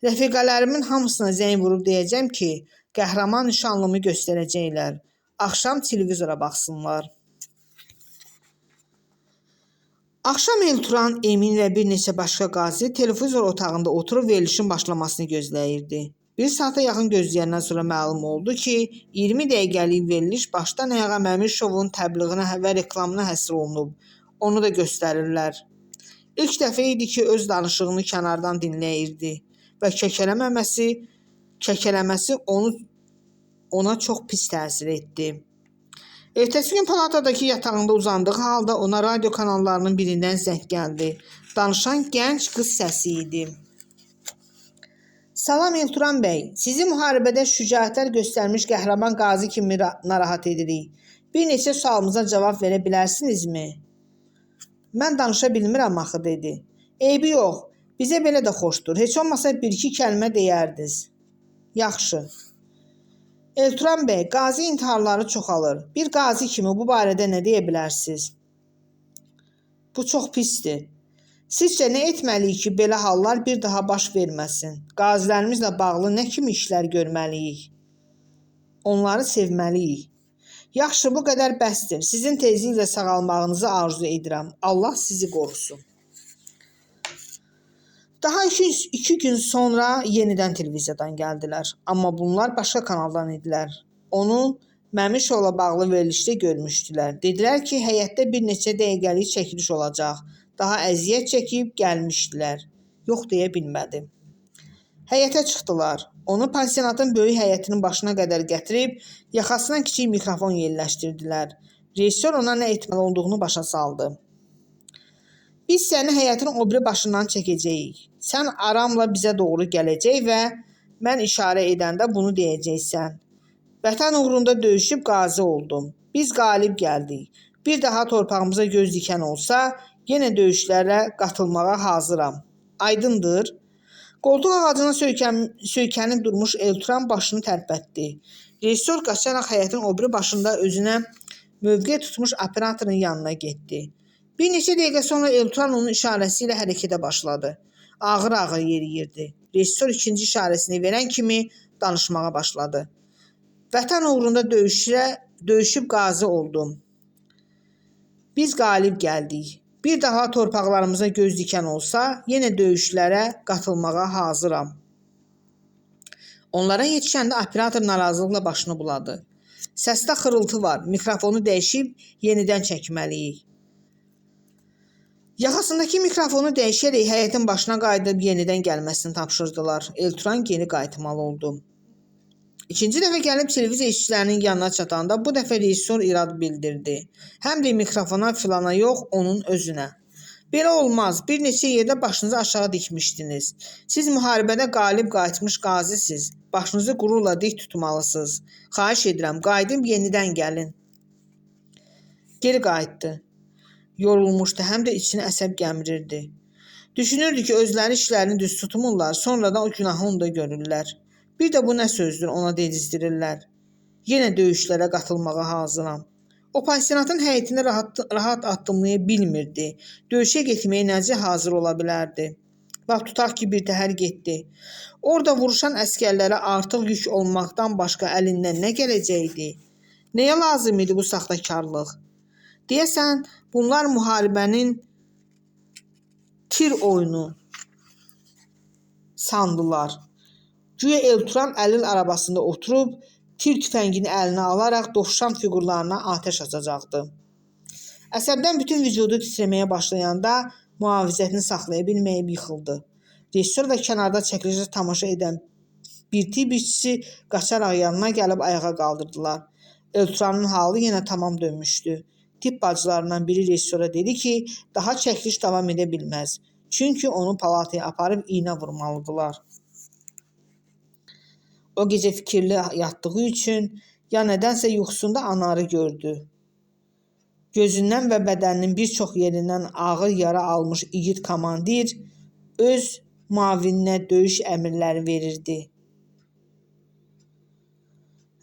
Rəfiqələrimin hamısına zəng vurub deyəcəm ki, qəhrəman nişanlımı göstərəcəklər. Axşam televizora baxsınlar. Axşam Eltran, Emin və bir neçə başqa qazi televizor otağında oturub verilişin başlamasını gözləyirdi. Bir saata yaxın gözləyəndən sonra məlum oldu ki, 20 dəqiqəlik veriliş başdan ayağa Məmişovun təbliğinə və reklamına həsr olunub. Onu da göstərirlər. İlk dəfə idi ki, öz danışığını kənardan dinləyirdi və kəkələməsi ona çox pis təsir etdi. Ertəsi gün palatadakı yatağında uzandığı halda ona radio kanallarının birindən zəng gəldi. Danışan gənc qız səsi idi. Salam Eltran bəy, sizi müharibədə şücaətlər göstərmiş qəhrəman qazi kimi narahat edirik. Bir neçə sualımıza cavab verə bilərsinizmi? Mən danışa bilmirəm axı dedi. Eybi yox, bizə belə də xoşdur. Heç olmasa bir-iki kəlmə deyərdiniz. Yaxşı. Eltran bəy, qazi intiharları çoxalır. Bir qazi kimi bu barədə nə deyə bilərsiniz? Bu çox pisdir. Sizcə nə etməliyik ki, belə hallar bir daha baş verməsin? Qazilərimizlə bağlı nə kimi işlər görməliyik? Onları sevməliyik. Yaxşı, bu qədər bəsdir. Sizin tezliklə sağalmağınızı arzu edirəm. Allah sizi qorusun. Daha iki gün sonra yenidən televiziyadan gəldilər. Amma bunlar başqa kanaldan idilər. Onu Məmişovla bağlı verilişdə görmüşdülər. Dedilər ki, həyətdə bir neçə dəqiqəlik çəkiliş olacaq. Daha əziyyət çəkib gəlmişdilər. Yox deyə bilmədi. Həyətə çıxdılar. Onu pansionatın böyük həyətinin başına qədər gətirib, yaxasına kiçik mikrofon yerləşdirdilər. Rejissor ona nə etməli olduğunu başa saldı. Biz səni həyətin o biri başından çəkəcəyik. Sən aramla bizə doğru gələcək və mən işarə edəndə bunu deyəcəksən. Vətən uğrunda döyüşüb qazi oldum. Biz qalib gəldik. Bir daha torpağımıza göz dikən olsa, yenə döyüşlərə qatılmağa hazıram. Aydındır. Qoltuq ağacına söykənib durmuş Eltran başını tərpətdi. Rejissor qaçaraq həyətin o biri başında özünə mövqe tutmuş operatorun yanına getdi. Bir neçə dəqiqə sonra Eltran onun işarəsi ilə hərəkətə başladı. Ağır-ağır yeriyirdi. Rejissor ikinci işarəsini verən kimi danışmağa başladı. Vətən uğrunda döyüşüb qazi oldum. Biz qalib gəldik. Bir daha torpaqlarımıza göz dikən olsa, yenə döyüşlərə qatılmağa hazıram. Onlara yetişəndə operator narazılıqla başını buladı. Səsdə xırıltı var. Mikrofonu dəyişib yenidən çəkməliyik. Yaxasındakı mikrofonu dəyişərək həyətin başına qayıdıb yenidən gəlməsini tapşırdılar. Eltran geri qayıtmalı oldu. İkinci dəfə gəlib televiziya işçilərinin yanına çatanda bu dəfə rejissor irad bildirdi. Həm də mikrofona filana yox, onun özünə. Belə olmaz, bir neçə yerdə başınızı aşağı dikmişdiniz. Siz müharibədə qalib qayıtmış qazisiz. Başınızı qürurla dik tutmalısınız. Xahiş edirəm, qayıdıb yenidən gəlin. Geri qayıtdı. Yorulmuşdu, həm də içini əsəb gəmirirdi. Düşünürdü ki, özləri işlərini düz tutmurlar, sonra da o günahı onda görürlər. Bir də bu nə sözdür, ona dedizdirirlər. Yenə döyüşlərə qatılmağa hazıram. O pansionatın həyətində rahat addımlaya bilmirdi. Döyüşə getməyə necə hazır ola bilərdi? Bax, tutaq ki, bir təhər getdi. Orada vuruşan əskərlərə artıq yük olmaqdan başqa əlindən nə gələcəkdi? Nəyə lazım idi bu saxtakarlıq? Deyəsən, bunlar müharibənin tir oyunu sandılar. Güya Eltran əlil arabasında oturub, tir tüfəngini əlinə alaraq dovşan fiqurlarına atəş açacaqdı. Əsəbdən bütün vücudu titrəməyə başlayanda mühafizətini saxlaya bilməyib yıxıldı. Rejissor və kənarda çəkilişə tamaşa edən bir tibb işçisi qaçaraq yanına gəlib ayağa qaldırdılar. Elturanın halı yenə tamam dönmüşdü. Tibb bacılarından biri rejissora dedi ki, daha çəkiliş davam edə bilməz. Çünki onu palataya aparıb iynə vurmalıdılar. O gecə fikirli yatdığı üçün ya nədənsə yuxusunda Anarı gördü. Gözündən və bədəninin bir çox yerindən ağır yara almış igid komandir öz müavininə döyüş əmrləri verirdi.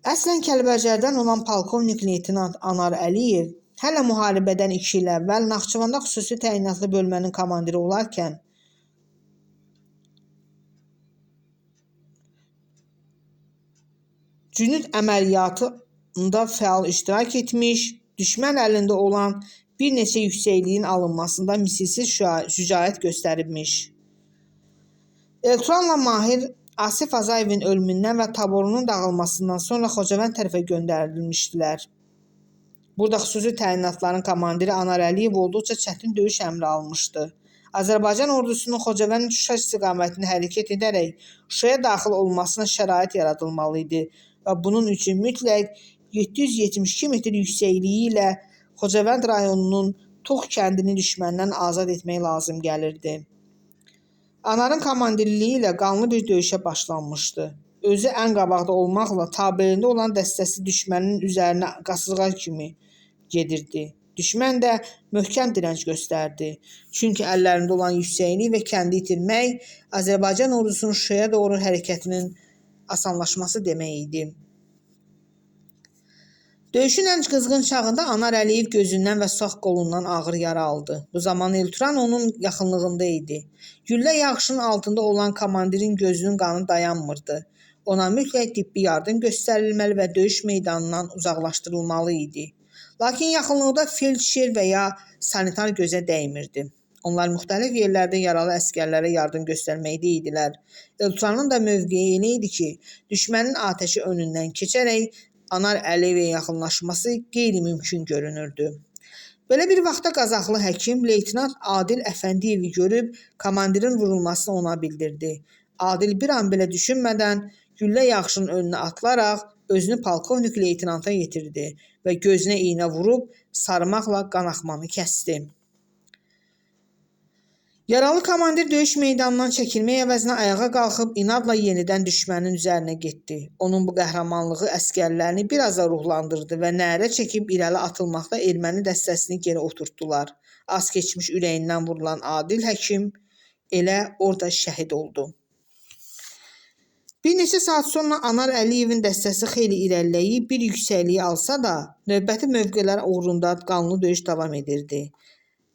Əslən Kəlbəcərdən olan polkovnik leytenant Anar Əliyev hələ müharibədən 2 il əvvəl Naxçıvanda xüsusi təyinatlı bölmənin komandiri olarkən Cünüd əməliyyatında fəal iştirak etmiş, düşmən əlində olan bir neçə yüksəkliyin alınmasında misilsiz şücaət göstəribmiş. Elturanla Mahir Asif Azayevin ölümündən və taborunun dağılmasından sonra Xocavənd tərəfə göndərilmişdilər. Burada xüsusi təyinatların komandiri Anar Əliyev olduqca çətin döyüş əmri almışdı. Azərbaycan ordusunun Xocavənd Şuşa istiqamətində hərəkət edərək Şuşaya daxil olmasına şərait yaradılmalı idi və bunun üçün mütləq 772 metr yüksəkliyi ilə Xocavənd rayonunun Tux kəndini düşməndən azad etmək lazım gəlirdi. Anarın komandirliyi ilə qanlı bir döyüşə başlanmışdı. Özü ən qabaqda olmaqla tabelində olan dəstəsi düşmənin üzərinə qasırğa kimi gedirdi. Düşmən də möhkəm dirənc göstərdi. Çünki əllərində olan yüksəklik və kəndi itirmək Azərbaycan ordusunun Şuşaya doğru hərəkətinin asanlaşması demək idi. Döyüşün ən qızğın çağında Anar Əliyev gözündən və sağ qolundan ağır yara aldı. Bu zaman Elturan onun yaxınlığında idi. Güllə yağışının altında olan komandirin gözünün qanı dayanmırdı. Ona mütləq tibbi yardım göstərilməli və döyüş meydanından uzaqlaşdırılmalı idi. Lakin yaxınlıqda felçer və ya sanitar gözə dəymirdi. Onlar müxtəlif yerlərdə yaralı əskərlərə yardım göstərməkdə idilər. Elturanın da mövqeyi elə idi ki, düşmənin atəşi önündən keçərək Anar Əliyevə yaxınlaşması qeyri-mümkün görünürdü. Belə bir vaxtda Qazaxlı həkim leytenant Adil Əfəndiyevi görüb komandirin vurulmasını ona bildirdi. Adil bir an belə düşünmədən güllə yağışının önünə atılaraq özünü polkovnik leytenanta yetirdi və gözünə iynə vurub sarımaqla qan axmanı kəsdi. Yaralı komandir döyüş meydanından çəkilmək əvəzinə ayağa qalxıb inadla yenidən düşmənin üzərinə getdi. Onun bu qəhrəmanlığı əskərlərini biraz da ruhlandırdı və nərə çəkib irəli atılmaqda erməni dəstəsini geri oturtdular. Az keçmiş ürəyindən vurulan Adil həkim elə orada şəhid oldu. Bir neçə saat sonra Anar Əliyevin dəstəsi xeyli irəliləyib bir yüksəkliyi alsa da, növbəti mövqelər uğrunda qanlı döyüş davam edirdi.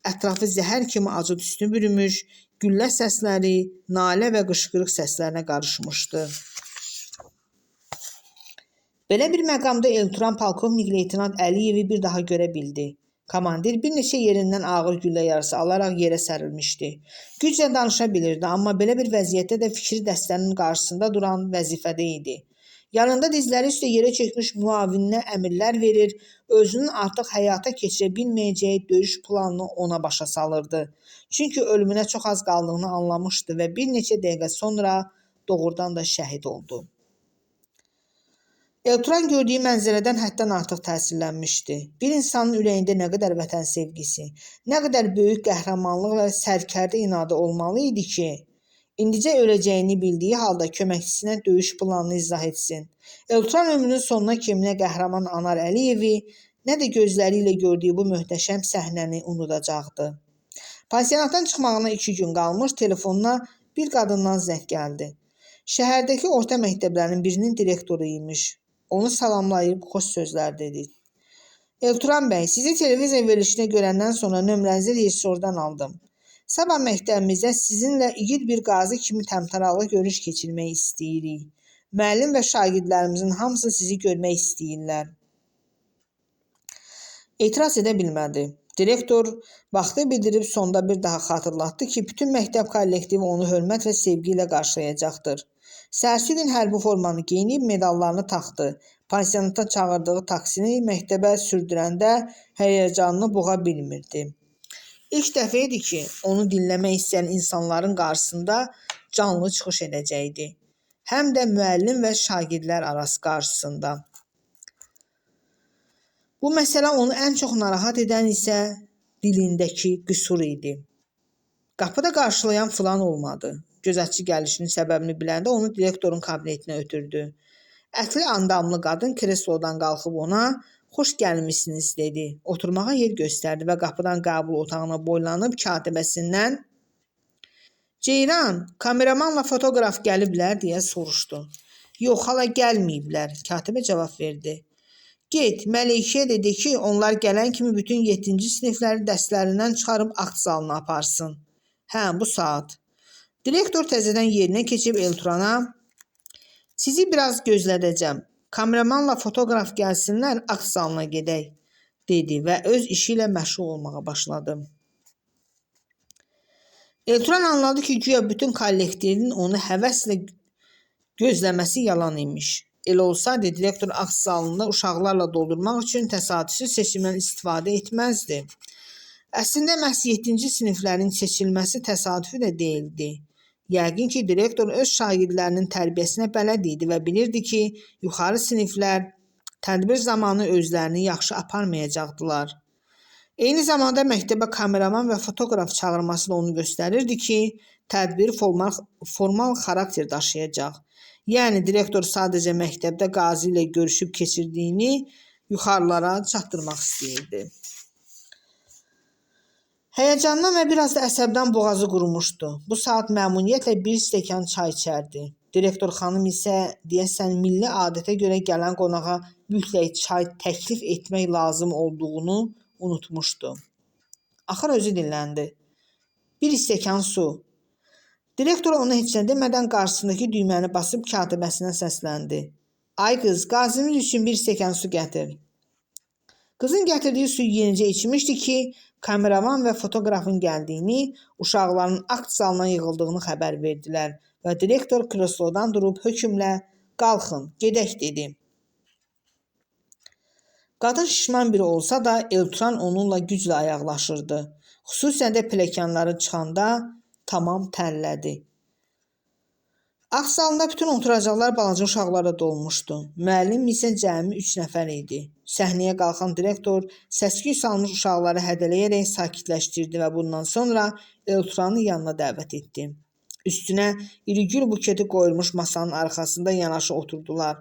Ətrafı zəhər kimi acı tüstü bürümüş, güllə səsləri, nalə və qışqırıq səslərinə qarışmışdı. Belə bir məqamda Elturan polkovnik leytenant Əliyevi bir daha görə bildi. Komandir bir neçə yerindən ağır güllə yarısı alaraq yerə sərilmişdi. Güclə danışa bilirdi, amma belə bir vəziyyətdə də fikri dəstənin qarşısında duran vəzifədə idi. Yanında dizləri üstə yerə çökmüş müavininə əmrlər verir, özünün artıq həyata keçirə bilməyəcəyi döyüş planını ona başa salırdı. Çünki ölümünə çox az qaldığını anlamışdı və bir neçə dəqiqə sonra doğrudan da şəhid oldu. Elturan gördüyü mənzərədən həddən artıq təsirlənmişdi. Bir insanın ürəyində nə qədər vətən sevgisi, nə qədər böyük qəhrəmanlıq və sərkərdə inadı olmalı idi ki, İndicə öləcəyini bildiyi halda köməkçisinə döyüş planını izah etsin. Elturan ömrünün sonuna kimi nə qəhrəman Anar Əliyevi, nə də gözləri ilə gördüyü bu möhtəşəm səhnəni unudacaqdı. Pansionatdan çıxmağına 2 gün qalmış telefonuna bir qadından zəng gəldi. Şəhərdəki orta məktəblərin birinin direktoru imiş. Onu salamlayıb xoş sözlər dedi. Elturan bəy, sizi televiziya verilişinə görəndən sonra nömrənizi rejissordan aldım. Sabah məktəbimizdə sizinlə igid bir qazi kimi təmtəraqlı görüş keçirmək istəyirik. Müəllim və şagirdlərimizin hamısı sizi görmək istəyirlər. Etiraz edə bilmədi. Direktor vaxtı bildirib sonda bir daha xatırlatdı ki, bütün məktəb kollektivi onu hörmət və sevgi ilə qarşılayacaqdır. Səhərsi gün hərbi formanı geyinib medallarını taxdı. Pansionata çağırdığı taksini məktəbə sürdürəndə həyəcanını boğa bilmirdi. İlk dəfə idi ki, onu dinləmək istəyən insanların qarşısında canlı çıxış edəcəkdi. Həm də müəllim və şagirdlər arası qarşısında. Bu məsələ onu ən çox narahat edən isə dilindəki qüsur idi. Qapıda qarşılayan filan olmadı. Gözətçi gəlişinin səbəbini biləndə onu direktorun kabinetinə ötürdü. Ətli andamlı qadın kreslodan qalxıb ona xoş gəlmisiniz dedi. Oturmağa yer göstərdi və qapıdan qəbul otağına boylanıb katibəsindən Ceyran, kameramanla fotoqraf gəliblər deyə soruşdu. Yox, hala gəlməyiblər, katibə cavab verdi. Get, Məleykəyə dedi ki, onlar gələn kimi bütün 7-ci sinifləri dərslərindən çıxarıb akt zalına aparsın. Hə, bu saat. Direktor təzədən yerinə keçib Elturana sizi biraz gözlədəcəm. Kameramanla fotoqraf gəlsinlər, akt zalına gedək, dedi və öz işi ilə məşğul olmağa başladı. Elturan anladı ki, güya bütün kollektivin onu həvəslə gözləməsi yalan imiş. Elə olsaydı, direktor akt zalında uşaqlarla doldurmaq üçün təsadüfi seçimdən istifadə etməzdi. Əslində, məhz 7-ci siniflərin seçilməsi təsadüfi də deyildi. Yəqin ki, direktor öz şagirdlərinin tərbiyəsinə bələd idi və bilirdi ki, yuxarı siniflər tədbir zamanı özlərini yaxşı aparmayacaqdılar. Eyni zamanda məktəbə kameraman və fotoqraf çağırması da onu göstərirdi ki, tədbir formal xarakter daşıyacaq. Yəni, direktor sadəcə məktəbdə qazi ilə görüşüb keçirdiyini yuxarılara çatdırmaq istəyirdi. Həyəcandan və biraz da əsəbdən boğazı qurumuşdu. Bu saat məmnuniyyətlə bir stəkan çay içərdi. Direktor xanım isə deyəsən milli adətə görə gələn qonağa mütləq çay təklif etmək lazım olduğunu unutmuşdu. Axır özü dilləndi. Bir stəkan su. Direktor ona heç nə demədən qarşısındakı düyməni basıb katibəsinə səsləndi. Ay qız, qazimiz üçün bir stəkan su gətir. Qızın gətirdiyi suyu yenicə içmişdi ki, kameraman və fotoqrafın gəldiyini, uşaqların akt zalına yığıldığını xəbər verdilər və direktor kreslodan durub hökmlə qalxın, gedək dedi. Qadın şişman biri olsa da Elturan onunla güclə ayaqlaşırdı. Xüsusən də pilləkənləri çıxanda tamam tərlədi. Akt zalında bütün oturacaqlar balaca uşaqlara dolmuşdu. Müəllim isə cəmi 3 nəfər idi. Səhnəyə qalxan direktor səs-küy salmış uşaqları hədələyərək sakitləşdirdi və bundan sonra Elturanı yanına dəvət etdi. Üstünə iri gül buketi qoyulmuş masanın arxasında yanaşı oturdular.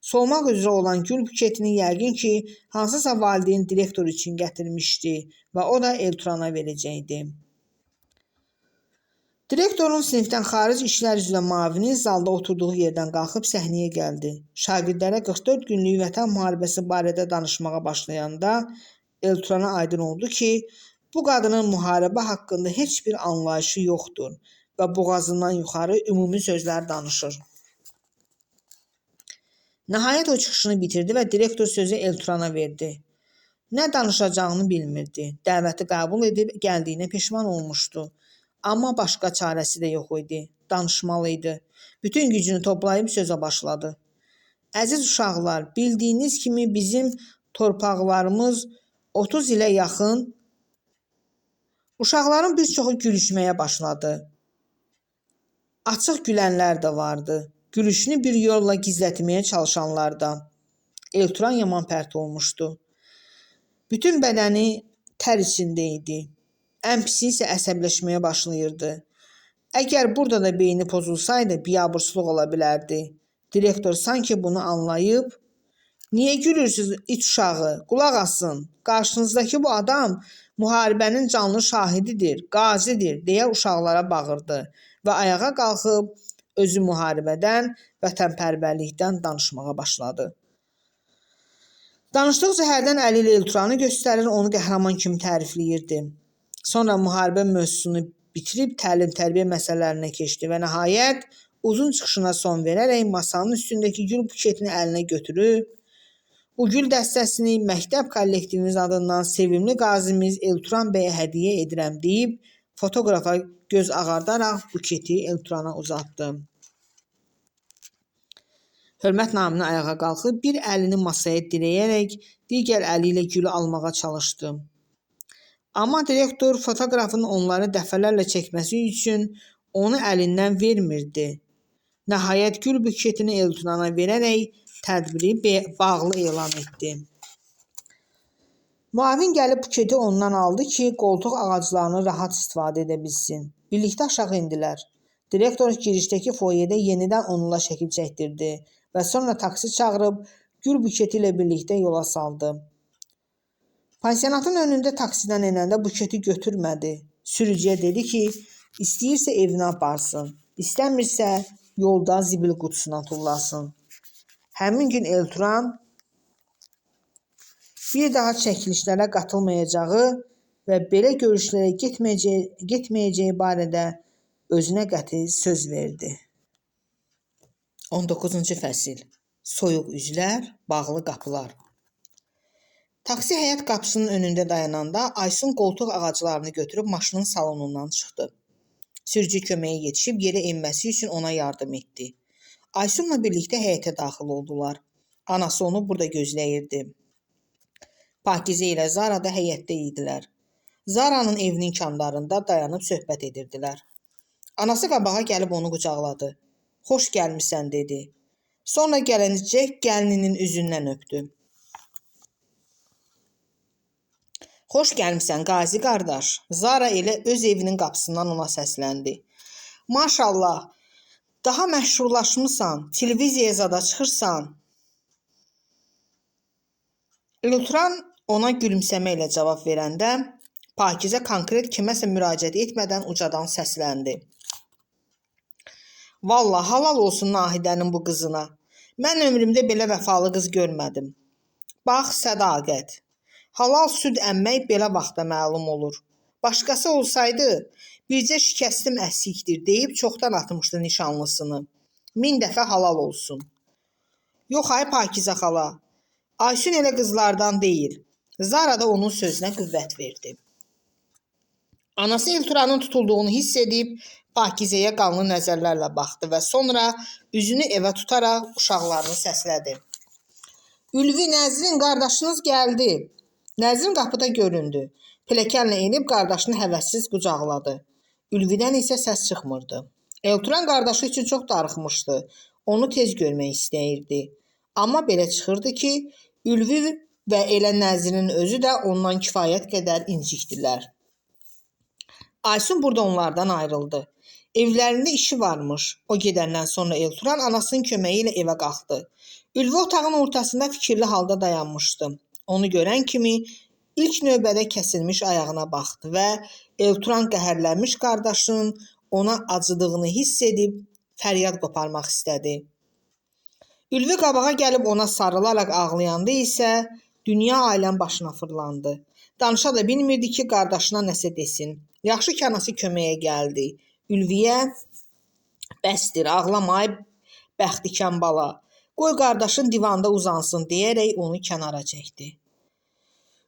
Solmaq üzrə olan gül buketini yəqin ki, hansısa valideyn direktor üçün gətirmişdi və o da Elturana verəcəkdi. Direktorun sinifdən xaric işlər üzrə müavini zalda oturduğu yerdən qalxıb səhnəyə gəldi. Şagirdlərə 44 günlük vətən müharibəsi barədə danışmağa başlayanda Elturana aydın oldu ki, bu qadının müharibə haqqında heç bir anlayışı yoxdur və boğazından yuxarı ümumi sözlər danışır. Nəhayət o çıxışını bitirdi və direktor sözü Elturana verdi. Nə danışacağını bilmirdi. Dəvəti qəbul edib gəldiyinə peşman olmuşdu. Amma başqa çarəsi də yox idi. Danışmalı idi. Bütün gücünü toplayıb sözə başladı. Əziz uşaqlar, bildiyiniz kimi bizim torpaqlarımız 30 ilə yaxın uşaqların bir çoxu gülüşməyə başladı. Açıq gülənlər də vardı. Gülüşünü bir yolla gizlətməyə çalışanlar da. Elturan yaman pərt olmuşdu. Bütün bədəni tər içində idi. Ən pisi isə əsəbləşməyə başlayırdı. Əgər burada da beyni pozulsaydı, biabırçılıq ola bilərdi. Direktor sanki bunu anlayıb, niyə gülürsünüz it uşağı, qulaq asın, qarşınızdakı bu adam müharibənin canlı şahididir, qazidir, deyə uşaqlara bağırdı və ayağa qalxıb özü müharibədən, vətənpərvərlikdən danışmağa başladı. Danışdıqca hərdən əli ilə Elturanı göstərir, onu qəhrəman kimi tərifləyirdi. Sonra müharibə mövzusunu bitirib təlim-tərbiyə məsələlərinə keçdi və nəhayət uzun çıxışına son verərək masanın üstündəki gül buketini əlinə götürüb, bu gül dəstəsini məktəb kollektivimiz adından sevimli qazimiz Elturan bəyə hədiyyə edirəm deyib, fotoqrafa göz ağardaraq buketi Elturana uzatdı. Hörmət naminə ayağa qalxıb bir əlini masaya dirəyərək digər əli ilə gülü almağa çalışdı. Amma direktor fotoqrafın onları dəfələrlə çəkməsi üçün onu əlindən vermirdi. Nəhayət gül buketini Elturana verərək tədbiri bağlı elan etdi. Müavin gəlib buketi ondan aldı ki, qoltuq ağaclarını rahat istifadə edə bilsin. Birlikdə aşağı indilər. Direktor girişdəki foyedə yenidən onunla şəkil çəkdirdi və sonra taksi çağırıb gül buketi ilə birlikdə yola saldı. Pansionatın önündə taksidən enəndə buketi götürmədi. Sürücüyə dedi ki, istəyirsə evinə aparsın, istəmirsə yolda zibil qutusuna tullasın. Həmin gün Elturan bir daha çəkilişlərə qatılmayacağı və belə görüşlərə getməyəcəyi barədə özünə qəti söz verdi. 19-cu fəsil. Soyuq üzlər, bağlı qapılar. Taksi həyət qapısının önündə dayananda Aysun qoltuq ağaclarını götürüb maşının salonundan çıxdı. Sürücü köməyə yetişib yerə enməsi üçün ona yardım etdi. Aysunla birlikdə həyətə daxil oldular. Anası onu burada gözləyirdi. Pakizə ilə Zara da həyətdə idilər. Zara'nın evinin kandarında dayanıb söhbət edirdilər. Anası qabağa gəlib onu qucaqladı. Xoş gəlmisən dedi. Sonra gəlincək gəlininin üzündən öpdü. Xoş gəlmisən Qazi qardaş. Zara elə öz evinin qapısından ona səsləndi. Maşallah, daha məşhurlaşmısan, televiziyaya zada çıxırsan. Elturan ona gülümsəmə ilə cavab verəndə, Pakizə konkret kiməsə müraciət etmədən ucadan səsləndi. Vallahi halal olsun Nahidənin bu qızına. Mən ömrümdə belə vəfalı qız görmədim. Bax, sədaqət. Halal süd əmmək belə vaxtda məlum olur. Başqası olsaydı, bircə şikəstim əsikdir deyib çoxdan atmışdı nişanlısını. 1000 dəfə halal olsun. Yox ay Pakizə xala, Aysun elə qızlardan deyil. Zara da onun sözünə qüvvət verdi. Anası Elturanın tutulduğunu hiss edib, Pakizəyə qanlı nəzərlərlə baxdı və sonra üzünü evə tutaraq uşaqlarını səslədi. Ülvi, Nəzrin, qardaşınız gəldi. Nəzrin qapıda göründü. Pilləkənlə enib qardaşını həvəssiz qucaqladı. Ülvidən isə səs çıxmırdı. Elturan qardaşı üçün çox darıxmışdı. Onu tez görmək istəyirdi. Amma belə çıxırdı ki, Ülvi və elə Nəzrinin özü də ondan kifayət qədər incikdilər. Aysun burada onlardan ayrıldı. Evlərində işi varmış. O gedəndən sonra Elturan anasının köməyi ilə evə qalxdı. Ülvi otağın ortasında fikirli halda dayanmışdı. Onu görən kimi ilk növbədə kəsilmiş ayağına baxdı və Elturan qəhərlənmiş qardaşının ona acıdığını hiss edib fəryad qoparmaq istədi. Ülvi qabağa gəlib ona sarılaraq ağlayanda isə dünya aləm başına fırlandı. Danışa da bilmirdi ki, qardaşına nəsə desin. Yaxşı ki, anası köməyə gəldi. Ülviyə bəsdir, ağlamayıb bəxtikən bala. Qoy qardaşın divanda uzansın deyərək onu kənara çəkdi.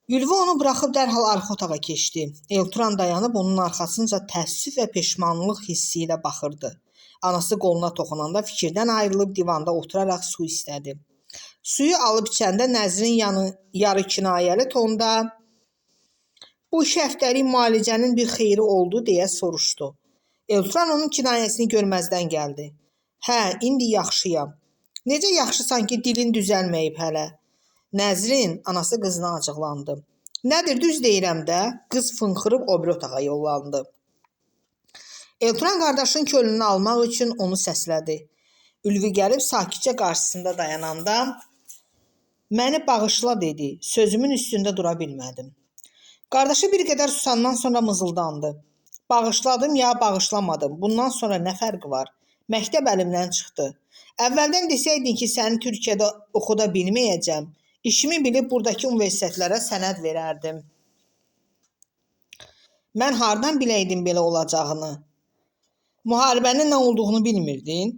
Ülvi onu buraxıb dərhal arxa otağa keçdi. Elturan dayanıb onun arxasınca təəssüf və peşmanlıq hissi ilə baxırdı. Anası qoluna toxunanda fikirdən ayrılıb divanda oturaraq su istədi. Suyu alıb içəndə Nəzrin yarı kinayəli tonda bu iki həftəlik müalicənin bir xeyri oldu deyə soruşdu. Elturan onun kinayəsini görməzdən gəldi. Hə, indi yaxşıyam. Necə yaxşısan ki, dilin düzəlməyib hələ. Nəzrin, anası qızına acıqlandı. Nədir, düz deyirəm də, qız fınxırıb o bir otağa yollandı. Elturan qardaşın könlünü almaq üçün onu səslədi. Ülvi gəlib sakitcə qarşısında dayananda, məni bağışla dedi, sözümün üstündə dura bilmədim. Qardaşı bir qədər susandan sonra mızıldandı. Bağışladım ya bağışlamadım, bundan sonra nə fərqi var? Məktəb əlimdən çıxdı. Əvvəldən desəydin ki, səni Türkiyədə oxuda bilməyəcəm, işimi bilib buradakı universitetlərə sənəd verərdim. Mən hardan biləydim belə olacağını? Müharibənin nə olduğunu bilmirdin?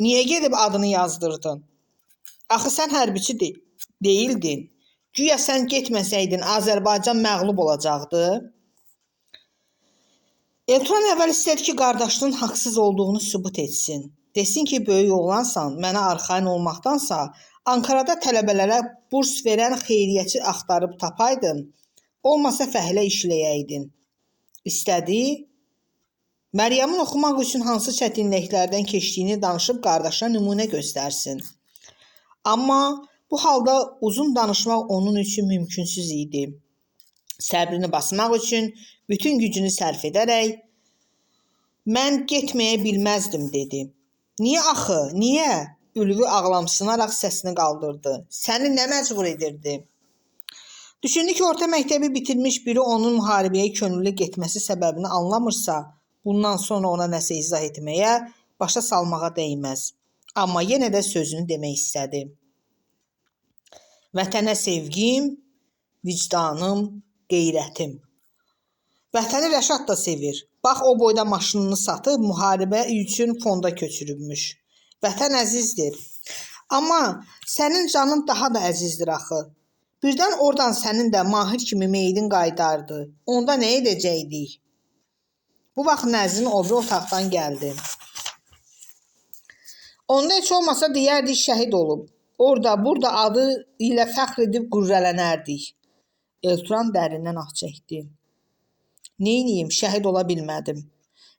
Niyə gedib adını yazdırdın? Axı sən hərbiçi deyildin. Güya sən getməsəydin Azərbaycan məğlub olacaqdı. Elturan əvvəl istədi ki, qardaşının haqsız olduğunu sübut etsin. Desin ki, böyük oğlansan, mənə arxayın olmaqdansa, Ankarada tələbələrə burs verən xeyriyyəçi axtarıb tapaydın, olmasa fəhlə işləyəydin. İstədi, Məryəmin oxumaq üçün hansı çətinliklərdən keçdiyini danışıb qardaşına nümunə göstərsin. Amma bu halda uzun danışmaq onun üçün mümkünsüz idi. Səbrini basmaq üçün bütün gücünü sərf edərək "Mən getməyə bilməzdim" dedi. "Niyə axı? Niyə?" Ülvi ağlamsınaraq səsini qaldırdı. "Səni nə məcbur edirdi?" Düşündü ki, orta məktəbi bitirmiş biri onun müharibəyə könüllü getməsi səbəbini anlamırsa, bundan sonra ona nəsə izah etməyə, başa salmağa dəyməz. Amma yenə də sözünü demək istədi. Vətənə sevgim, vicdanım, qeyrətim. Vətəni Rəşad da sevir. Bax, o boyda maşınını satıb müharibə üçün fonda köçürübmüş. Vətən əzizdir. Amma sənin canın daha da əzizdir axı. Birdən oradan sənin də Mahir kimi meydin qaydardı. Onda nə edəcəkdik? Bu vaxt Nəzrin o bir otaqdan gəldi. Onda heç olmasa deyərdik şəhid olub. Orada, burada adı ilə fəxr edib qürrələnərdik. Elturan dərindən ah çəkdi. Neyniyim, şəhid ola bilmədim.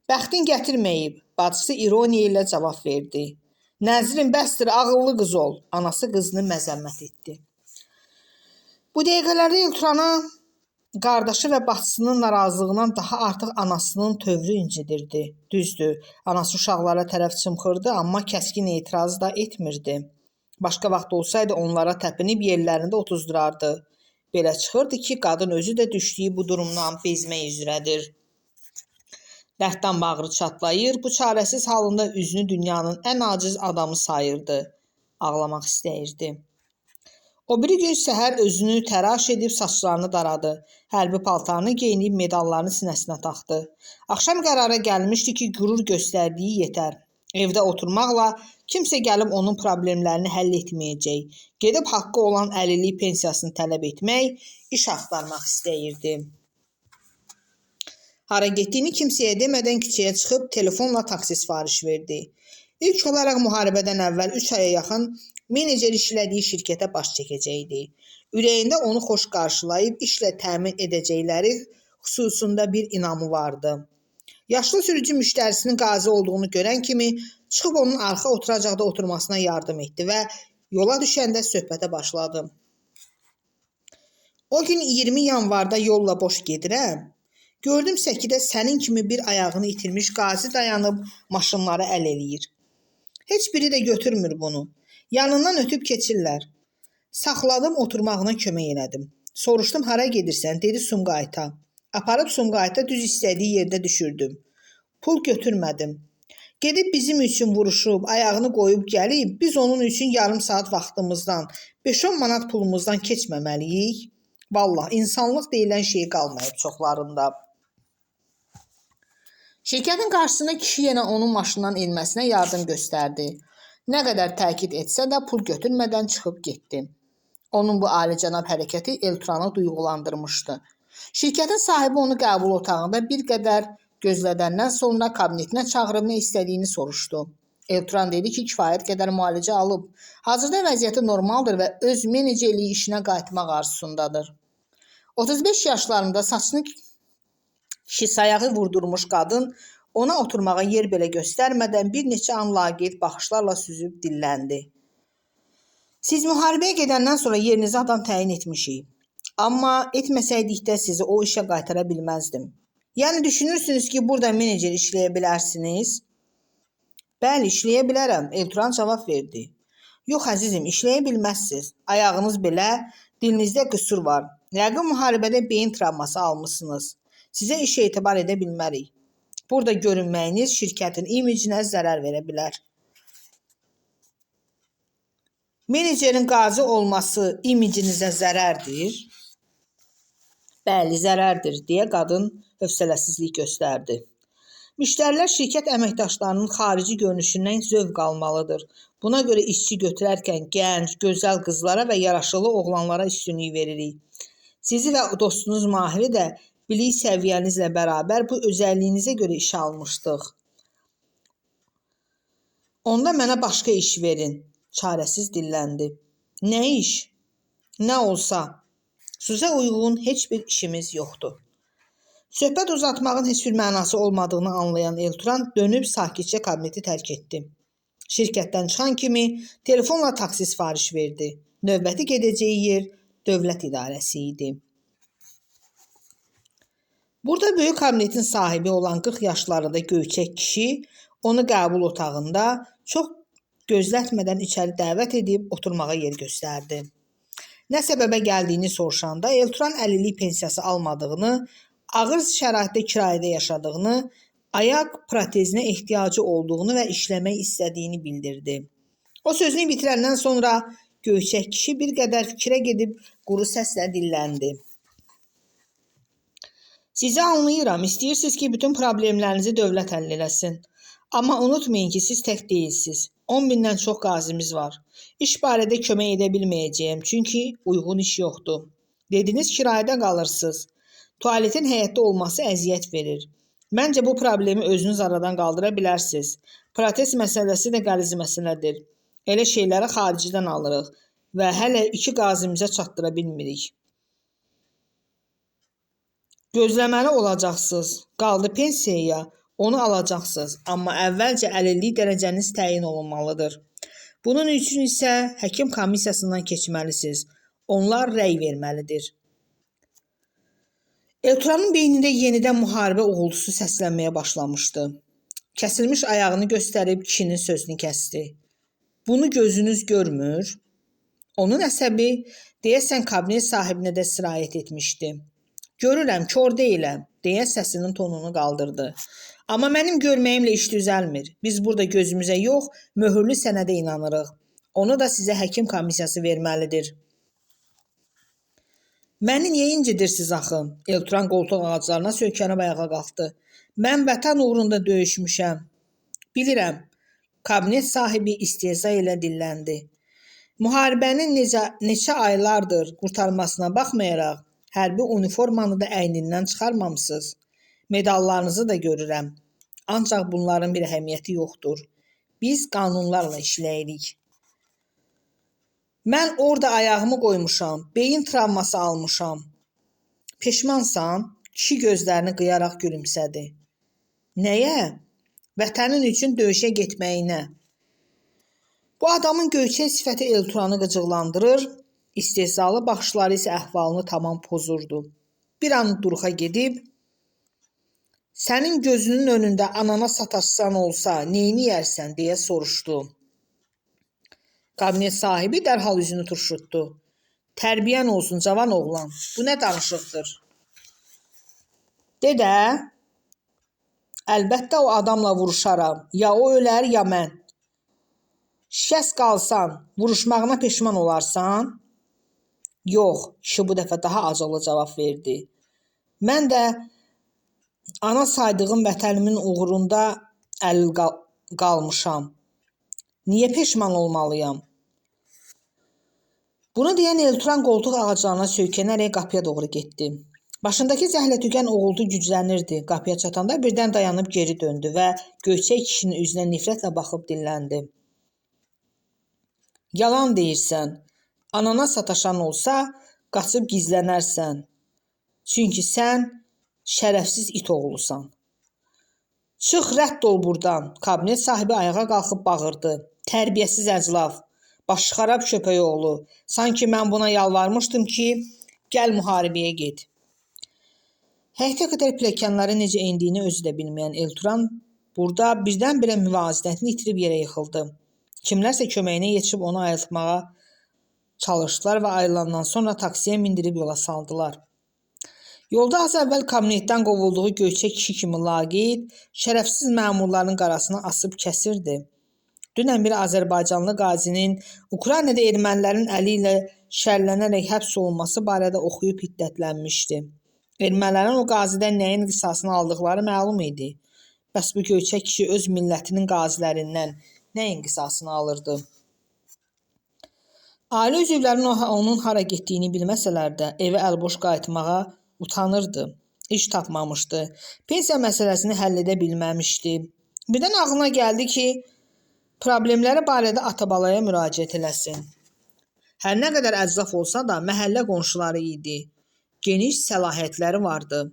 Bəxtin gətirməyib, bacısı ironiya ilə cavab verdi. Nəzrin, bəsdir, ağıllı qız ol. Anası qızını məzəmmət etdi. Bu dəqiqələrdə Elturana qardaşı və bacısının narazılığından daha artıq anasının tövrü incidirdi. Düzdür, anası uşaqlara tərəf çımxırdı, amma kəskin etiraz da etmirdi. Başqa vaxt olsaydı onlara təpinib yerlərində otuzdurardı. Belə çıxırdı ki, qadın özü də düşdüyü bu durumdan bezmək üzrədir. Dərddən bağrı çatlayır, bu çarəsiz halında üzünü dünyanın ən aciz adamı sayırdı. Ağlamaq istəyirdi. O biri gün səhər özünü təraş edib saçlarını daradı. Hərbi paltarını geyinib medallarını sinəsinə taxdı. Axşam qərara gəlmişdi ki, qürur göstərdiyi yetər. Evdə oturmaqla kimsə gəlib onun problemlərini həll etməyəcək. Gedib haqqı olan əlillik pensiyasını tələb etmək, iş axtarmaq istəyirdi. Hara getdiyini kimsəyə demədən küçəyə çıxıb telefonla taksi sifariş verdi. İlk olaraq müharibədən əvvəl 3 aya yaxın menecer işlədiyi şirkətə baş çəkəcəkdi. Ürəyində onu xoş qarşılayıb işlə təmin edəcəkləri xüsusunda bir inamı vardı. Yaşlı sürücü müştərisinin qazi olduğunu görən kimi çıxıb onun arxa oturacaqda oturmasına yardım etdi və yola düşəndə söhbətə başladı. O gün 20 yanvarda yolla boş gedirəm. Gördüm səkidə sənin kimi bir ayağını itirmiş qazi dayanıb maşınları əl eləyir. Heç biri də götürmür bunu. Yanından ötüb keçirlər. Saxladım, oturmağına kömək elədim. Soruşdum, hara gedirsən? Dedi, Sumqayıta. Aparıb Sumqayıta düz istədiyi yerdə düşürdüm. Pul götürmədim. Gedib bizim üçün vuruşub, ayağını qoyub gəlib, biz onun üçün yarım saat vaxtımızdan, 5-10 manat pulumuzdan keçməməliyik. Vallah, insanlıq deyilən şey qalmayıb çoxlarında. Şirkətin qarşısına kişi yenə onun maşından enməsinə yardım göstərdi. Nə qədər təkid etsə də pul götürmədən çıxıb getdi. Onun bu alicənab hərəkəti Elturanı duyğulandırmışdı. Şirkətin sahibi onu qəbul otağında bir qədər gözlədəndən sonra kabinetinə çağırıb nə istədiyini soruşdu. Elturan dedi ki, kifayət qədər müalicə alıb. Hazırda vəziyyəti normaldır və öz menecerliyi işinə qayıtmaq arzusundadır. 35 yaşlarında saçını kişi sayağı vurdurmuş qadın ona oturmağa yer belə göstərmədən bir neçə an laqeyd baxışlarla süzüb dilləndi. Siz müharibəyə gedəndən sonra yerinizi adam təyin etmişik. Amma etməsəydik də sizi o işə qaytara bilməzdim. Yəni düşünürsünüz ki, burada menecer işləyə bilərsiniz? Bəli, işləyə bilərəm, Elturan cavab verdi. Yox əzizim, işləyə bilməzsiniz. Ayağınız belə, dilinizdə qüsur var. Yəqin müharibədə beyin travması almışsınız. Sizə işə etibar edə bilmərik. Burada görünməyiniz şirkətin imicinə zərər verə bilər. Menecerin qazi olması imicinizə zərərdir. Bəli, zərərdir, deyə qadın hövsələsizlik göstərdi. Müştərilər şirkət əməkdaşlarının xarici görünüşündən zövq almalıdır. Buna görə işçi götürərkən gənc, gözəl qızlara və yaraşıqlı oğlanlara üstünlük veririk. Sizi və dostunuz Mahiri də bilik səviyyənizlə bərabər bu özəlliyinizə görə işə almışdıq. Onda mənə başqa iş verin, çarəsiz dilləndi. Nə iş? Nə olsa. Sizə uyğun heç bir işimiz yoxdur. Söhbət uzatmağın heç bir mənası olmadığını anlayan Elturan dönüb sakitcə kabineti tərk etdi. Şirkətdən çıxan kimi telefonla taksi sifariş verdi. Növbəti gedəcəyi yer dövlət idarəsi idi. Burada böyük kabinetin sahibi olan 40 yaşlarında göyçək kişi onu qəbul otağında çox gözlətmədən içəri dəvət edib oturmağa yer göstərdi. Nə səbəbə gəldiyini soruşanda Elturan əlillik pensiyası almadığını, ağır şəraitdə kirayədə yaşadığını, ayaq protezinə ehtiyacı olduğunu və işləmək istədiyini bildirdi. O sözünü bitirəndən sonra göyçək kişi bir qədər fikrə gedib quru səslə dilləndi. Sizi anlayıram, istəyirsiniz ki, bütün problemlərinizi dövlət həll eləsin. Amma unutmayın ki, siz tək deyilsiniz. 10 bindən çox qazimiz var. İş barədə kömək edə bilməyəcəyəm, çünki uyğun iş yoxdur. Dediniz kirayədə qalırsınız. Tualetin həyətdə olması əziyyət verir. Məncə bu problemi özünüz aradan qaldıra bilərsiniz. Protez məsələsi də qəliz məsələdir. Elə şeyləri xaricdən alırıq və hələ 2 qazimizə çatdıra bilmirik. Gözləməli olacaqsınız. Qaldı pensiyaya, onu alacaqsınız. Amma əvvəlcə əlillik dərəcəniz təyin olunmalıdır. Bunun üçün isə həkim komissiyasından keçməlisiniz. Onlar rəy verməlidir. Elturanın beynində yenidən müharibə uğultusu səslənməyə başlamışdı. Kəsilmiş ayağını göstərib kişinin sözünü kəsdi. Bunu gözünüz görmür. Onun əsəbi deyəsən kabinet sahibinə də sirayət etmişdi. Görürəm, kör deyiləm, deyə səsinin tonunu qaldırdı. Amma mənim görməyimlə iş düzəlmir. Biz burada gözümüzə yox, möhürlü sənədə inanırıq. Onu da sizə həkim komissiyası verməlidir. Məni niyə incidirsiniz axı? Elturan qoltuq ağaclarına söykənib ayağa qalxdı. Mən vətən uğrunda döyüşmüşəm. Bilirəm. Kabinet sahibi istehza ilə dilləndi. Müharibənin neçə aylardır qurtarmasına baxmayaraq, hərbi uniformanı da əynindən çıxarmamısınız. Medallarınızı da görürəm. Ancaq bunların bir əhəmiyyəti yoxdur. Biz qanunlarla işləyirik. Mən orada ayağımı qoymuşam, beyin travması almışam. Peşmansan? Kişi gözlərini qıyaraq gülümsədi. Nəyə? Vətənin üçün döyüşə getməyinə. Bu adamın göyçək sifəti Elturanı qıcıqlandırır, istehzalı baxışları isə əhvalını tamam pozurdu. Bir an duruxa gedib, sənin gözünün önündə anana sataşsan olsa, neyini yersən deyə soruşdu. Kabinet sahibi dərhal üzünü turşutdu. Tərbiyən olsun cavan oğlan, bu nə danışıqdır? Dedə, əlbəttə o adamla vuruşaram, ya o ölər, ya mən. Şikəst qalsan, vuruşmağına peşman olarsan? Yox, kişi bu dəfə daha acılı cavab verdi. Mən də ana saydığım vətənimin uğrunda əlil qalmışam. Niyə peşman olmalıyam? Bunu deyən Elturan qoltuq ağaclarına söykənərək qapıya doğru getdi. Başındakı zəhlətökən uğultu güclənirdi. Qapıya çatanda birdən dayanıb geri döndü və göyçək kişinin üzünə nifrətlə baxıb dilləndi. Yalan deyirsən. Anana sataşan olsa, qaçıb gizlənərsən. Çünki sən şərəfsiz it oğlusan. Çıx, rədd ol buradan. Kabinet sahibi ayağa qalxıb bağırdı. Tərbiyəsiz əclaf, başxarab köpək oğlu. Sanki mən buna yalvarmışdım ki, gəl müharibəyə get. Həyətə qədər pilləkənləri necə endiyini özü də bilməyən Elturan burada birdən-birə müvazinətini itirib yerə yıxıldı. Kimlərsə köməyinə yetişib onu ayıltmağa çalışdılar və ayrılandan sonra taksiyə mindirib yola saldılar. Yolda az əvvəl kabinetdən qovulduğu göyçək kişi kimi laqeyd, şərəfsiz məmurların qarasını asıb kəsirdi. Dünən bir Azərbaycanlı qazinin Ukraynada ermənilərin əli ilə şərlənərək həbs olunması barədə oxuyub hiddətlənmişdi. Ermənilərin o qazidən nəyin qisasını aldıqları məlum idi. Bəs bu göyçək kişi öz millətinin qazilərindən nəyin qisasını alırdı? Ailə üzvlərinin onun hara getdiyini bilməsələr də evə əlboş qayıtmağa utanırdı. İş tapmamışdı. Pensiya məsələsini həll edə bilməmişdi. Birdən ağlına gəldi ki, problemləri barədə ata-balaya müraciət eləsin. Hər nə qədər əclaf olsa da məhəllə qonşuları idi. Geniş səlahiyyətləri vardı.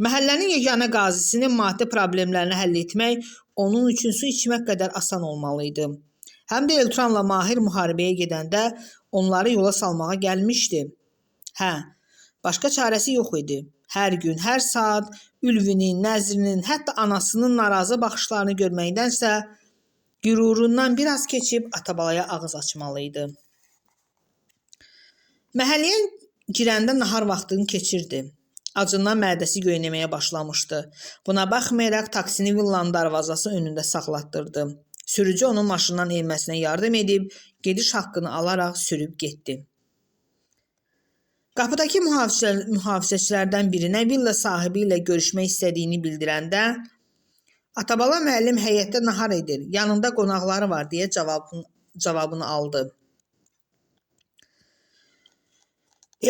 Məhəllənin yeganə qazisinin maddi problemlərini həll etmək onun üçün su içmək qədər asan olmalı idi. Həm də Elturanla Mahir müharibəyə gedəndə onları yola salmağa gəlmişdi. Hə, başqa çarəsi yox idi. Hər gün, hər saat Ülvinin, Nəzrinin, hətta anasının narazı baxışlarını görməkdənsə qürurundan biraz keçib Atabalaya ağız açmalı idi. Məhəlləyə girəndə nahar vaxtını keçirdi. Acından mədəsi göynəməyə başlamışdı. Buna baxmayaraq taksini villanın darvazası önündə saxlatdırdı. Sürücü onun maşından enməsinə yardım edib, gediş haqqını alaraq sürüb getdi. Qapıdakı mühafizəçilərdən birinə villa sahibi ilə görüşmək istədiyini bildirəndə Atabala müəllim həyətdə nahar edir, yanında qonaqları var deyə cavabını aldı.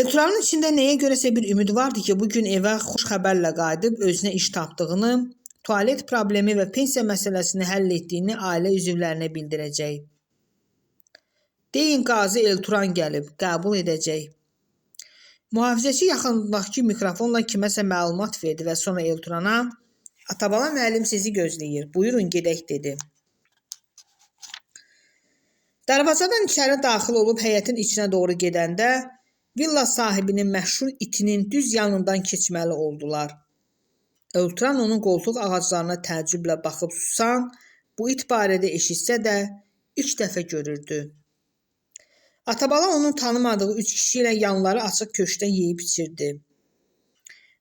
Elturanın içində nəyə görəsə bir ümid vardı ki, bugün evə xoş xəbərlə qayıdıb özünə iş tapdığını, tualet problemi və pensiya məsələsini həll etdiyini ailə üzvlərinə bildirəcək. Deyin qazi Elturan gəlib, qəbul edəcək. Mühafizəçi yaxındakı mikrofonla kiməsə məlumat verdi və sonra Elturana Atabala müəllim sizi gözləyir, buyurun gedək dedi. Darvazadan içəri daxil olub həyətin içinə doğru gedəndə villa sahibinin məşhur itinin düz yanından keçməli oldular. Elturan onun qoltuq ağaclarına təəccüblə baxıb susan, bu it barədə eşitsə də ilk dəfə görürdü. Atabala onun tanımadığı 3 kişi ilə yanları açıq köşkdə yeyib içirdi.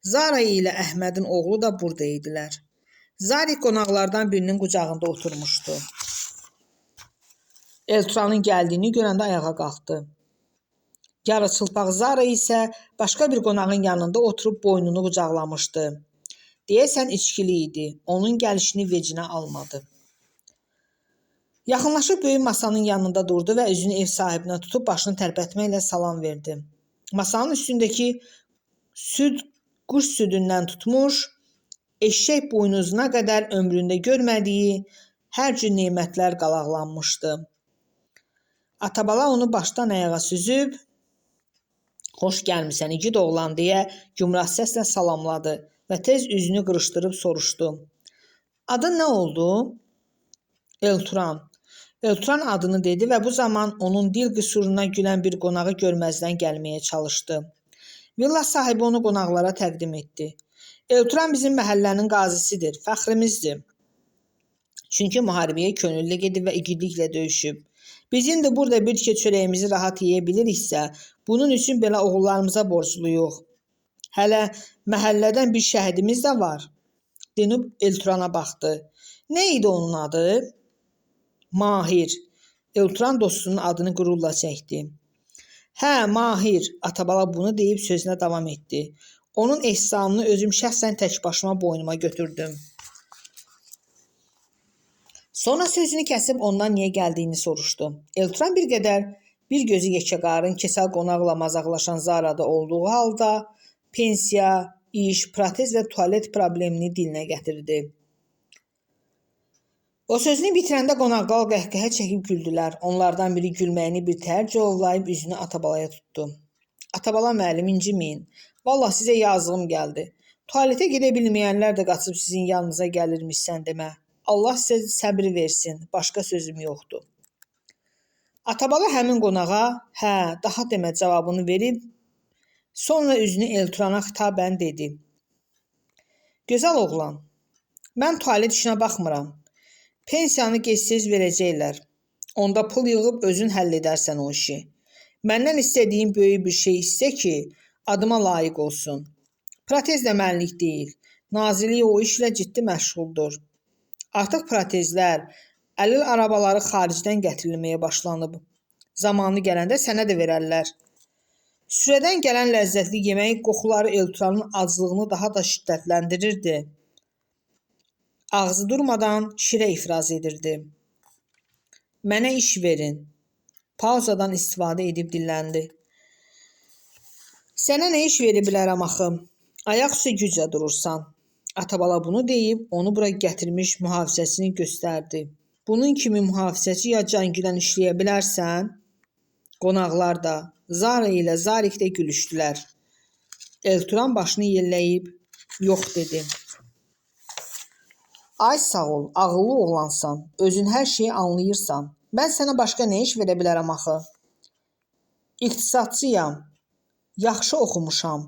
Zara ilə Əhmədin oğlu da burada idilər. Zarik qonaqlardan birinin qucağında oturmuşdu. Elturanın gəldiyini görəndə ayağa qalxdı. Yarıçılpaq Zara isə başqa bir qonağın yanında oturub boynunu qucaqlamışdı. Deyəsən içkili idi. Onun gəlişini vecinə almadı. Yaxınlaşıb böyük masanın yanında durdu və üzünü ev sahibinə tutub başını tərpətməklə salam verdi. Masanın üstündəki süd quş südündən tutmuş, eşşək buynuzuna qədər ömründə görmədiyi hər cür nemətlər qalaqlanmışdı. Atabala onu başdan ayağa süzüb, xoş gəlmisən igid oğlan deyə gümrah səslə salamladı və tez üzünü qırışdırıb soruşdu. Adın nə oldu? Elturan. Elturan adını dedi və bu zaman onun dil qüsuruna gülən bir qonağı görməzdən gəlməyə çalışdı. Villa sahibi onu qonaqlara təqdim etdi. Elturan bizim məhəllənin qazisidir, fəxrimizdir. Çünki müharibəyə könüllü gedib və igidliklə döyüşüb. Biz indi burada bir tikə çörəyimizi rahat yeyə biliriksə, bunun üçün belə oğullarımıza borcluyuq. Hələ məhəllədən bir şəhidimiz də var. Denib Elturana baxdı. Nə idi onun adı? Mahir. Elturan dostunun adını qürurla çəkdi. Hə, Mahir. Atabala bunu deyib sözünə davam etdi. Onun ehsanını özüm şəxsən tək başıma boynuma götürdüm. Sonra sözünü kəsib ondan niyə gəldiyini soruşdu. Elturan bir qədər bir gözü yekəqarın kesal qonaqla mazaqlaşan Zarada olduğu halda pensiya, iş, protez və tualet problemini dilinə gətirdi. O sözünü bitirəndə qonaqlar qəhqəhə çəkib güldülər. Onlardan biri gülməyini bir təhər covlayıb üzünü Atabalaya tutdu. Atabala müəllim inciməyin. Vallahi sizə yazığım gəldi. Tualetə gedə bilməyənlər də qaçıb sizin yanınıza gəlirmişsən demə. Allah sizə səbir versin. Başqa sözüm yoxdur. Atabala həmin qonağa hə, daha demə cavabını verib, sonra üzünü Elturana xitabən dedi. Gözəl oğlan, mən tualet işinə baxmıram. Pensiyanı gec-tez verəcəklər. Onda pul yığıb özün həll edərsən o işi. Məndən istədiyin böyük bir şey istə ki, adıma layiq olsun. Protez də mənlik deyil. Nazirlik o işlə ciddi məşğuldur. Artıq protezlər, əlil arabaları xaricdən gətirilməyə başlanıb. Zamanı gələndə sənə də verərlər. Sürədən gələn ləzzətli yemək qoxuları Elturanın aclığını daha da şiddətləndirirdi. Ağzı durmadan şirə ifraz edirdi. Mənə iş verin. Pauzadan istifadə edib dilləndi. Sənə nə iş verə bilərəm axı? Ayaq üstə güclə durursan. Atabala bunu deyib onu bura gətirmiş mühafizəçini göstərdi. Bunun kimi mühafizəçi ya cangülən işləyə bilərsən? Qonaqlar da, Zara ilə Zarik də gülüşdülər. Elturan başını yelləyib, yox dedi. Ay sağ ol, ağıllı oğlansan, özün hər şeyi anlayırsan. Mən sənə başqa nə iş verə bilərəm axı? İqtisadçıyam, yaxşı oxumuşam.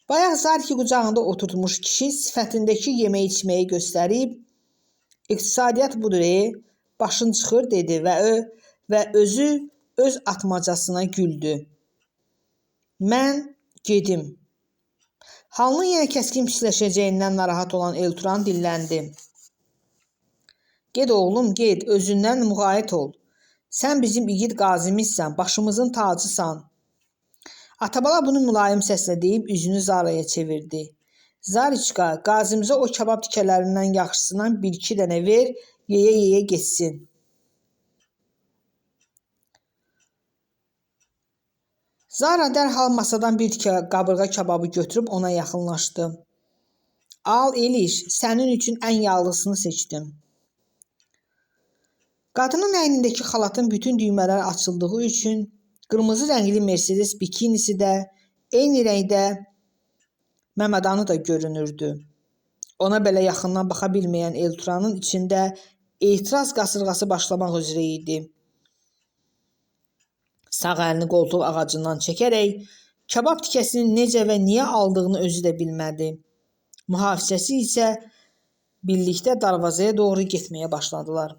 Bayaq Zariki qucağında oturtmuş kişi sifətindəki yemək içməyi göstərib, iqtisadiyyat budur, başın çıxır dedi və özü öz atmacasına güldü. Mən gedim. Halının yenə kəskin pisləşəcəyindən narahat olan Elturan dilləndi. Ged oğlum, ged, özündən müğayət ol. Sən bizim igid qazimizsən, başımızın tacısan. Atabala bunu mülayim səslə deyib üzünü Zaraya çevirdi. Zariçka, qazimizə o kabab tikələrindən yaxşısından 1-2 dənə ver, yeyə geçsin. Zara dərhal masadan bir tikə qabırğa kababı götürüb ona yaxınlaşdı. Al Eliş, sənin üçün ən yağlısını seçdim. Qadının əynindəki xalatın bütün düymələri açıldığı üçün qırmızı rəngli Mercedes bikinisi də eyni rəngdə məmədanı da görünürdü. Ona belə yaxından baxa bilməyən Elturanın içində etiraz qasırğası başlamaq üzrə idi. Sağ əlini qoltuq ağacından çəkərək kabab tikəsini necə və niyə aldığını özü də bilmədi. Mühafizəçi isə birlikdə darvazaya doğru getməyə başladılar.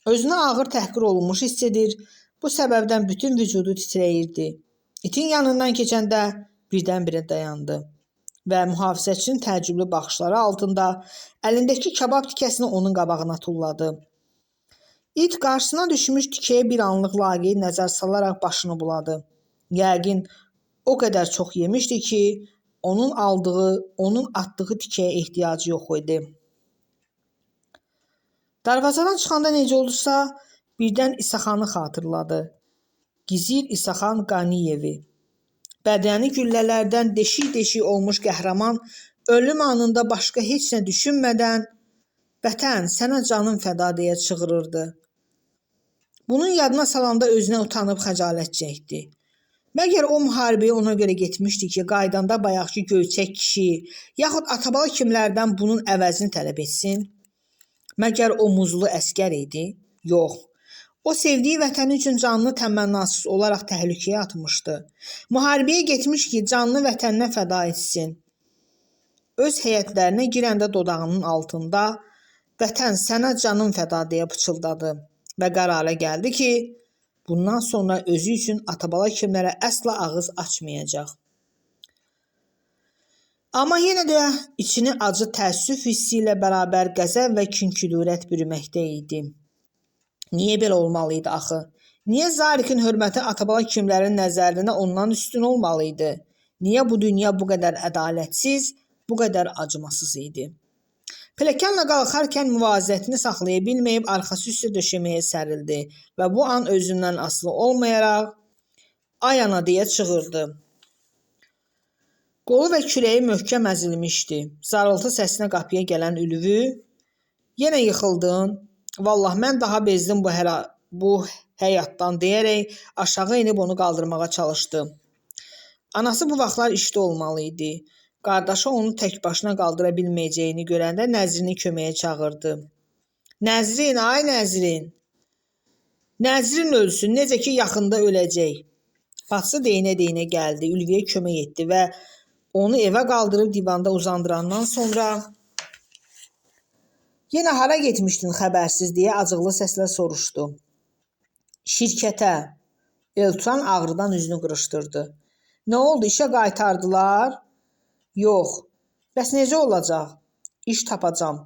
Özünə ağır təhqir olunmuş hiss edir, bu səbəbdən bütün vücudu titrəyirdi. İtin yanından keçəndə birdən-birə dayandı və mühafizəçinin təəccüblü baxışları altında əlindəki kabab tikəsini onun qabağına tulladı. İt qarşısına düşmüş tikəyə bir anlıq laqeyd nəzər salaraq başını buladı. Yəqin o qədər çox yemişdi ki, onun atdığı tikəyə ehtiyacı yox idi. Darvazadan çıxanda necə olursa, birdən İsaxanı xatırladı. Gizir İsaxan Qaniyevi. Bədəni güllələrdən deşik-deşik olmuş qəhrəman ölüm anında başqa heç nə düşünmədən "Vətən, sənə canım fəda" deyə çığırırdı. Bunun yadına salanda özünə utanıb xəcalət çəkdi. Məgər o müharibəyə ona görə getmişdi ki, qaydanda bayaqki göyçək kişi, yaxud Atabala kimlərdən bunun əvəzini tələb etsin? Məgər o muzlu əskər idi? Yox. O sevdiyi vətəni üçün canını təmənnasız olaraq təhlükəyə atmışdı. Müharibəyə getmiş ki, canını vətəninə fəda etsin. Öz həyətlərinə girəndə dodağının altında "Vətən, sənə canım fəda" deyə pıçıldadı və qərara gəldi ki, bundan sonra özü üçün Atabala kimlərə əsla ağız açmayacaq. Amma yenə də içini acı təəssüf hissi ilə bərabər qəzəb və kin-küdurət bürüməkdə idi. Niyə belə olmalıydı axı? Niyə Zarikin hörməti Atabala kimlərin nəzərində ondan üstün olmalıydı? Niyə bu dünya bu qədər ədalətsiz, bu qədər acımasız idi? Pələkanla qalxarkən müvazinətini saxlaya bilməyib arxası üstə döşəməyə sərildi və bu an özündən asılı olmayaraq "Ay ana" deyə çığırdı. Qolu və kürəyi möhkəm əzilmişdi. Zarıltı səsinə qapıya gələn Ülvü "Yenə yıxıldın? Vallah mən daha bezdim bu həyatdan" deyərək aşağı inib onu qaldırmağa çalışdı. Anası bu vaxtlar işdə olmalı idi. Qardaşı onu tək başına qaldıra bilməyəcəyini görəndə Nəzrini köməyə çağırdı. "Nəzrin, ay Nəzrin! Nəzrin ölsün, necə ki yaxında öləcək." Bacısı deyinə-deyinə gəldi, Ülviyə kömək etdi və onu evə qaldırıb divanda uzandırandan sonra "Yenə hara getmişdin xəbərsiz" deyə acıqlı səslə soruşdu. "Şirkətə." Elturan ağrıdan üzünü qırışdırdı. "Nə oldu, işə qaytardılar?" "Yox." "Bəs necə olacaq?" "İş tapacam."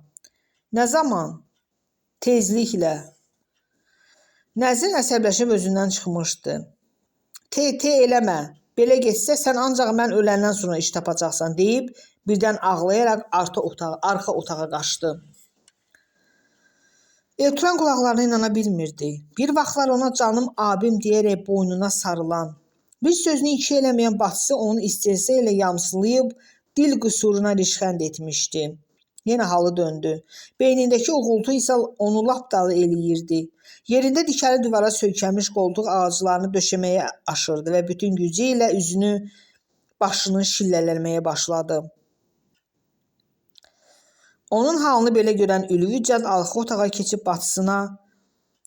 "Nə zaman?" "Tezliklə." Nəzrin əsəbləşib özündən çıxmışdı. "Te eləmə. Belə getsə sən ancaq mən öləndən sonra iş tapacaqsan" deyib birdən ağlayaraq arxa otağa qaçdı. Elturan qulaqlarına inana bilmirdi. Bir vaxtlar ona "canım abim" deyərək boynuna sarılan, bir sözünü iki eləməyən bacısı onu istehza ilə yamsılayıb dil qüsuruna rişxənd etmişdi. Yenə halı döndü. Beynindəki uğultu isə onu lap dalı eləyirdi. Yerində dikəli divara söykənmiş qoltuq ağaclarını döşəməyə aşırdı və bütün gücü ilə üzünü, başını şillələməyə başladı. Onun halını belə görən Ülvi cəld arxa otağa keçib bacısına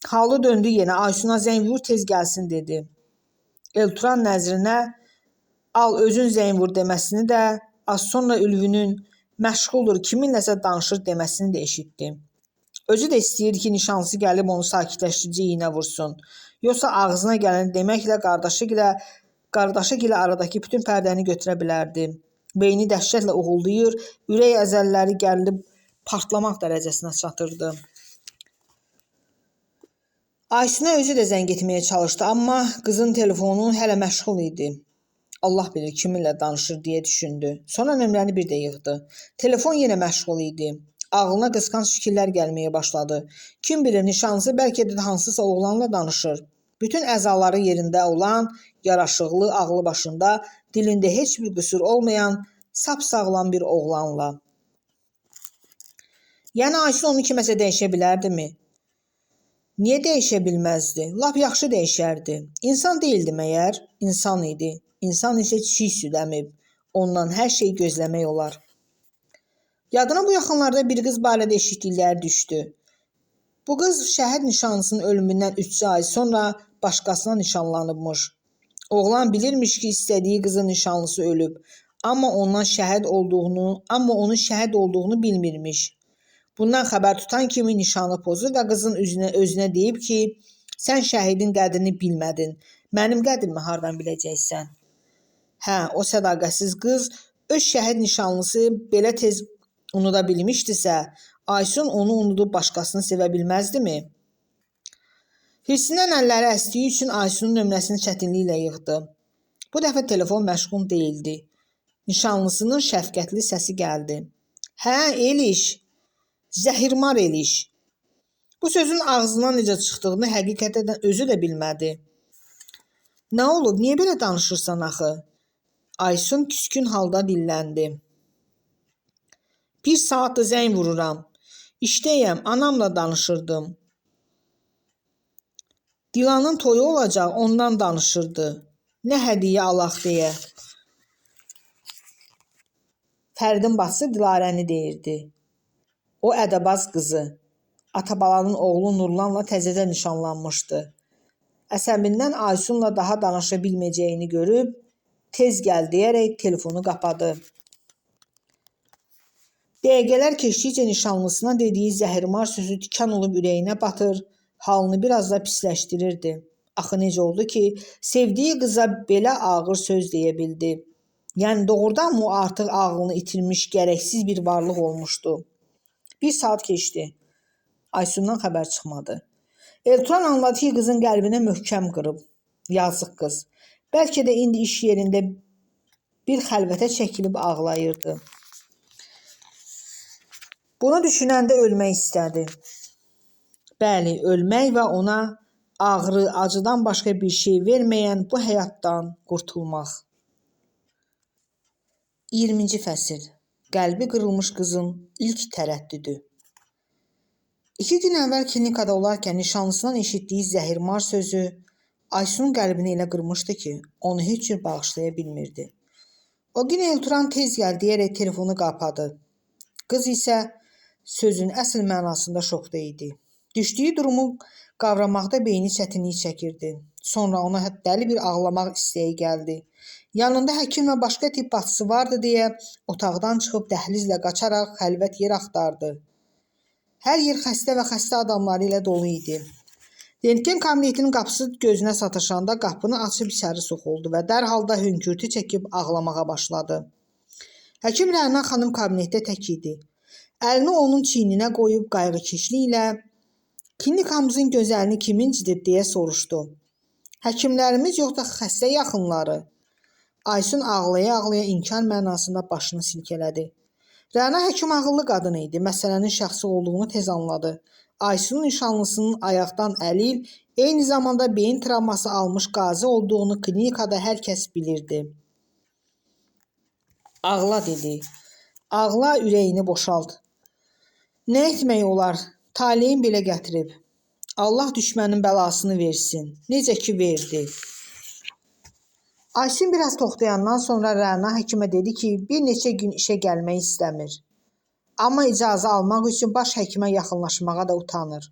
"Halı döndü yenə, Aysuna zəng vur tez gəlsin" dedi. Elturan Nəzrinə "al özün zəng vur" deməsini də az sonra Ülvünün məşğuldur, kiminləsə danışır deməsini də eşitdi. Özü də istəyirdi ki, nişanlısı gəlib onu sakitləşdirici iynə vursun. Yoxsa ağzına gələn deməklə qardaşı ilə aradakı bütün pərdəni götürə bilərdi. Beyni dəhşətlə uğuldayır, ürək əzəlləri gərilib partlamaq dərəcəsinə çatırdı. Aysun'a özü də zəng etməyə çalışdı, amma qızın telefonu hələ məşğul idi. Allah bilir kiminlə danışır deyə düşündü. Sonra nömrəni bir də yığdı. Telefon yenə məşğul idi. Ağlına qısqanc fikirlər gəlməyə başladı. Kim bilir, nişanlısı bəlkə də hansısa oğlanla danışır. Bütün əzaları yerində olan, yaraşıqlı, ağlı başında, dilində heç bir qüsur olmayan, sapsağlam bir oğlanla. Yəni Aysun onu kiməsə dəyişə bilərdimi? Niyə dəyişə bilməzdi? Lap yaxşı dəyişərdi. İnsan deyildi məyər? İnsan idi. İnsan isə çiğ süd əmib. Ondan hər şey gözləmək olar. Yadına bu yaxınlarda bir qız barədə eşitdikləri düşdü. Bu qız şəhid nişanlısının ölümündən 3 ay sonra başqasına nişanlanıbmış. Oğlan bilirmiş ki, istədiyi qızın nişanlısı ölüb, amma onun şəhid olduğunu bilmirmiş. Bundan xəbər tutan kimi nişanı pozub və qızın özünə deyib ki, sən şəhidin qədrini bilmədin, mənim qədrimi hardan biləcəksən? Hə, o sədaqətsiz qız öz şəhid nişanlısı belə tez unuda bilmişdisə, Aysun onu unudub başqasını sevə bilməzdimi? Hirsindən əlləri əsdiyi üçün Aysunun nömrəsini çətinliklə yığdı. Bu dəfə telefon məşğul deyildi. Nişanlısının şəfqətli səsi gəldi. Hə, Eliş, zəhirmar Eliş. Bu sözün ağzından necə çıxdığını həqiqətən özü də bilmədi. Nə olub, niyə belə danışırsan axı? Aysun küskün halda dilləndi. Bir saatdır zəng vururam. İşdəyəm, anamla danışırdım. Dilanın toyu olacaq, ondan danışırdı. Nə hədiyyə alaq deyə. Fəridin bacısı Dilarəni deyirdi. O ədəbaz qızı. Atabalanın oğlu Nurlanla təzədən nişanlanmışdı. Əsəbindən Aysunla daha danışa bilməyəcəyini görüb, tez gəl deyərək telefonu qapadı. Dəqiqələr keçdikcə nişanlısına dediyi zəhirmar sözü tikan olub ürəyinə batır, halını biraz da pisləşdirirdi. Axı necə oldu ki, sevdiyi qıza belə ağır söz deyə bildi? Yəni doğrudan mı artıq ağlını itirmiş gərəksiz bir varlıq olmuşdu? Bir saat keçdi. Aysundan xəbər çıxmadı. Elturan anladı ki, qızın qəlbinə möhkəm qırıb. Yazıq qız. Bəlkə də indi iş yerində bir xəlvətə çəkilib ağlayırdı. Bunu düşünəndə ölmək istədi. Bəli, ölmək və ona ağrı, acıdan başqa bir şey verməyən bu həyatdan qurtulmaq. 20-ci fəsil. Qəlbi qırılmış qızın ilk tərəddüdü. 2 gün əvvəl klinikada olarkən nişanlısından eşitdiyi zəhirmar sözü Aysunun qəlbini elə qırmışdı ki, onu heç cür bağışlaya bilmirdi. O gün Elturan tez gəl deyərək telefonu qapadı. Qız isə sözün əsl mənasında şokda idi. Düşdüyü durumu qavramaqda beyni çətinlik çəkirdi. Sonra ona dəli bir ağlamaq istəyi gəldi. Yanında həkim və başqa tibb bacısı vardı deyə otaqdan çıxıb dəhlizlə qaçaraq xəlvət yer axtardı. Hər yer xəstə və xəstə adamları ilə dolu idi. Rentgen kabinetinin qapısı gözünə sataşanda qapını açıb içəri soxuldu və dərhal da hönkürtü çəkib ağlamağa başladı. Həkim Rəna xanım kabinetdə tək idi. Əlini onun çiyninə qoyub qayğıkeşliklə klinikamızın gözəlini kim incidir deyə soruşdu. Həkimlərimiz yoxsa xəstə yaxınları? Aysun ağlaya-ağlaya inkar mənasında başını silkələdi. Rəna həkim ağıllı qadın idi. Məsələnin şəxsi olduğunu tez anladı. Aysunun nişanlısının ayaqdan əlil, eyni zamanda beyin travması almış qazi olduğunu klinikada hər kəs bilirdi. Ağla dedi. Ağla, ürəyini boşalt. Nə etmək olar? Taleyin belə gətirib. Allah düşmənin bəlasını versin. Necə ki verdi. Aysun biraz toxtayandan sonra Rəna həkimə dedi ki, bir neçə gün işə gəlmək istəmir. Amma icazə almaq üçün baş həkimə yaxınlaşmağa da utanır.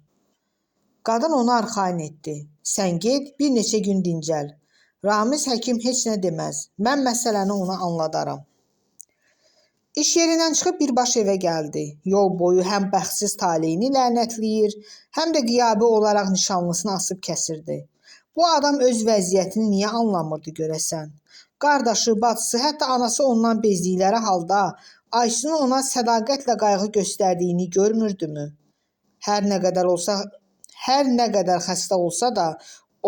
Qadın onu arxayın etdi. Sən get, bir neçə gün dincəl. Ramiz həkim heç nə deməz. Mən məsələni ona anladaram. İş yerindən çıxıb birbaşa evə gəldi. Yol boyu həm bəxtsiz taleyini lənətləyir, həm də qiyabi olaraq nişanlısını asıb kəsirdi. Bu adam öz vəziyyətini niyə anlamırdı görəsən? Qardaşı, bacısı, hətta anası ondan bezdikləri halda Aysunun ona sədaqətlə qayğı göstərdiyini görmürdümü? Hər nə qədər xəstə olsa da,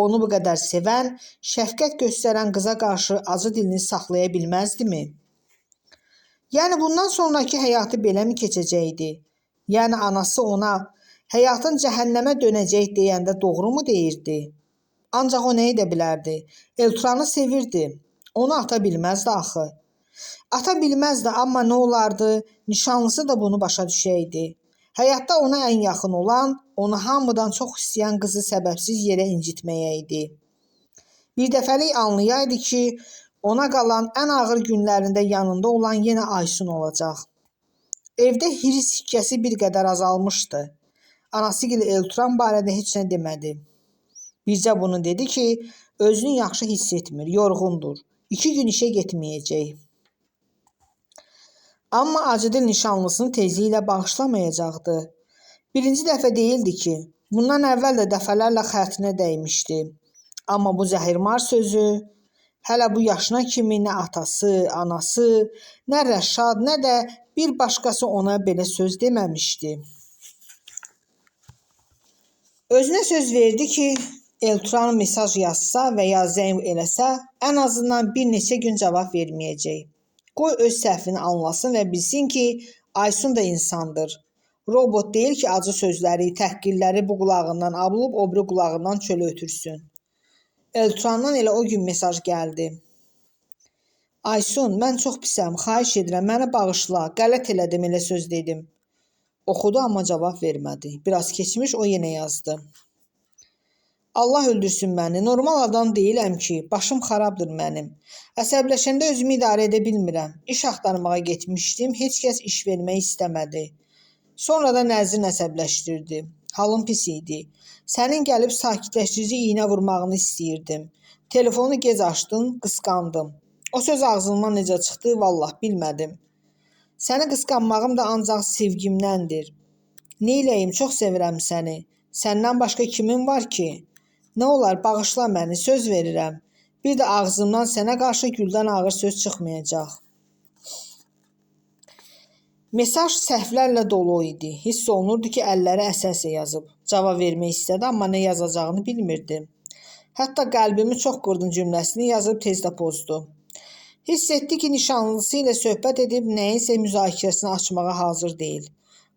onu bu qədər sevən, şəfqət göstərən qıza qarşı acı dilini saxlaya bilməzdimi? Yəni bundan sonraki həyatı belə mi keçəcəkdi? Yəni anası ona həyatın cəhənnəmə dönəcək deyəndə doğrumu deyirdi? Ancaq o nə edə bilərdi? Elturanı sevirdi. Onu ata bilməzdi axı. Ata bilməzdi, amma nə olardı? Nişanlısı da bunu başa düşəydi. Həyatda ona ən yaxın olan, onu hamıdan çox istəyən qızı səbəbsiz yerə incitməyə idi. Bir dəfəlik anlayaydı ki, ona qalan ən ağır günlərində yanında olan yenə Aysun olacaq. Evdə hirs hikkəsi bir qədər azalmışdı. Anası ilə Elturan barədə heç nə demədi. Bircə bunu dedi ki, özünü yaxşı hiss etmir, yorğundur. 2 gün işə getməyəcək. Amma acıdil nişanlısını tezliklə bağışlamayacaqdı. Birinci dəfə deyildi ki, bundan əvvəl də dəfələrlə xətrinə dəymişdi. Amma bu zəhirmar sözü hələ bu yaşına kimi nə atası, anası, nə Rəşad, nə də bir başqası ona belə söz deməmişdi. Özünə söz verdi ki, Elturan mesaj yazsa və ya zəng eləsə, ən azından bir neçə gün cavab verməyəcək. Qoy öz səhvini anlasın və bilsin ki, Aysun da insandır. Robot deyil ki, acı sözləri, təhqirləri bu qulağından alıb o biri qulağından çölə ötürsün. Elturandan elə o gün mesaj gəldi. Aysun, mən çox pisəm, xahiş edirəm, məni bağışla, qələt elədim, elə söz dedim. Oxudu, amma cavab vermədi. Biraz keçmiş o yenə yazdı. Allah öldürsün məni, normal adam deyiləm ki, başım xarabdır mənim. Əsəbləşəndə özümü idarə edə bilmirəm. İş axtarmağa getmişdim, heç kəs iş vermək istəmədi. Sonra da Nəzrin əsəbləşdirdi. Halım pis idi. Sənin gəlib sakitləşdirici iynə vurmağını istəyirdim. Telefonu gec açdın, qısqandım. O söz ağzımdan necə çıxdı, vallah bilmədim. Səni qısqanmağım da ancaq sevgimdəndir. Neyləyim, çox sevirəm səni. Səndən başqa kimin var ki? Nə olar, bağışla məni, söz verirəm. Bir də ağzımdan sənə qarşı güldən ağır söz çıxmayacaq. Mesaj səhvlərlə dolu idi. Hiss olunurdu ki, əlləri əsə-əsə yazıb. Cavab vermək istədi, amma nə yazacağını bilmirdi. Hətta qəlbimi çox qırdın cümləsini yazıb tez də pozdu. Hiss etdi ki, nişanlısı ilə söhbət edib nəyinsə müzakirəsini açmağa hazır deyil.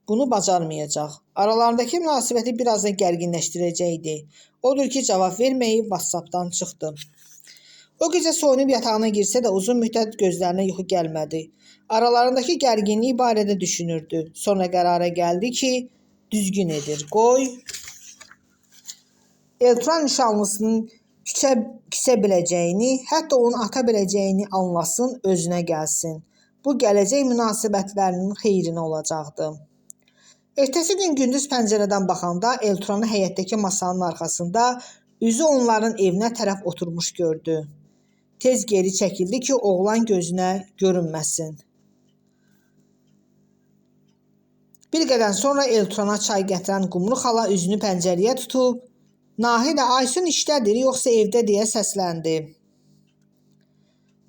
Bunu bacarmayacaq. Aralarındakı münasibəti biraz da gərginləşdirəcəkdi. Odur ki, cavab verməyib WhatsApp-dan çıxdı. O gecə soyunub yatağına girsə də uzun müddət gözlərinə yuxu gəlmədi. Aralarındakı gərginlik barədə düşünürdü. Sonra qərara gəldi ki, düzgün edir. Qoy Elturan nişanlısının küsə biləcəyini, hətta onu ata biləcəyini anlasın, özünə gəlsin. Bu gələcək münasibətlərinin xeyrinə olacaqdı. Ertəsi gün gündüz pəncərədən baxanda Elturanı həyətdəki masanın arxasında üzü onların evinə tərəf oturmuş gördü. Tez geri çəkildi ki, oğlan gözünə görünməsin. Bir qədər sonra Elturana çay gətirən Qumru xala üzünü pəncərəyə tutub, Nahidə Aysun işdədir, yoxsa evdə deyə səsləndi.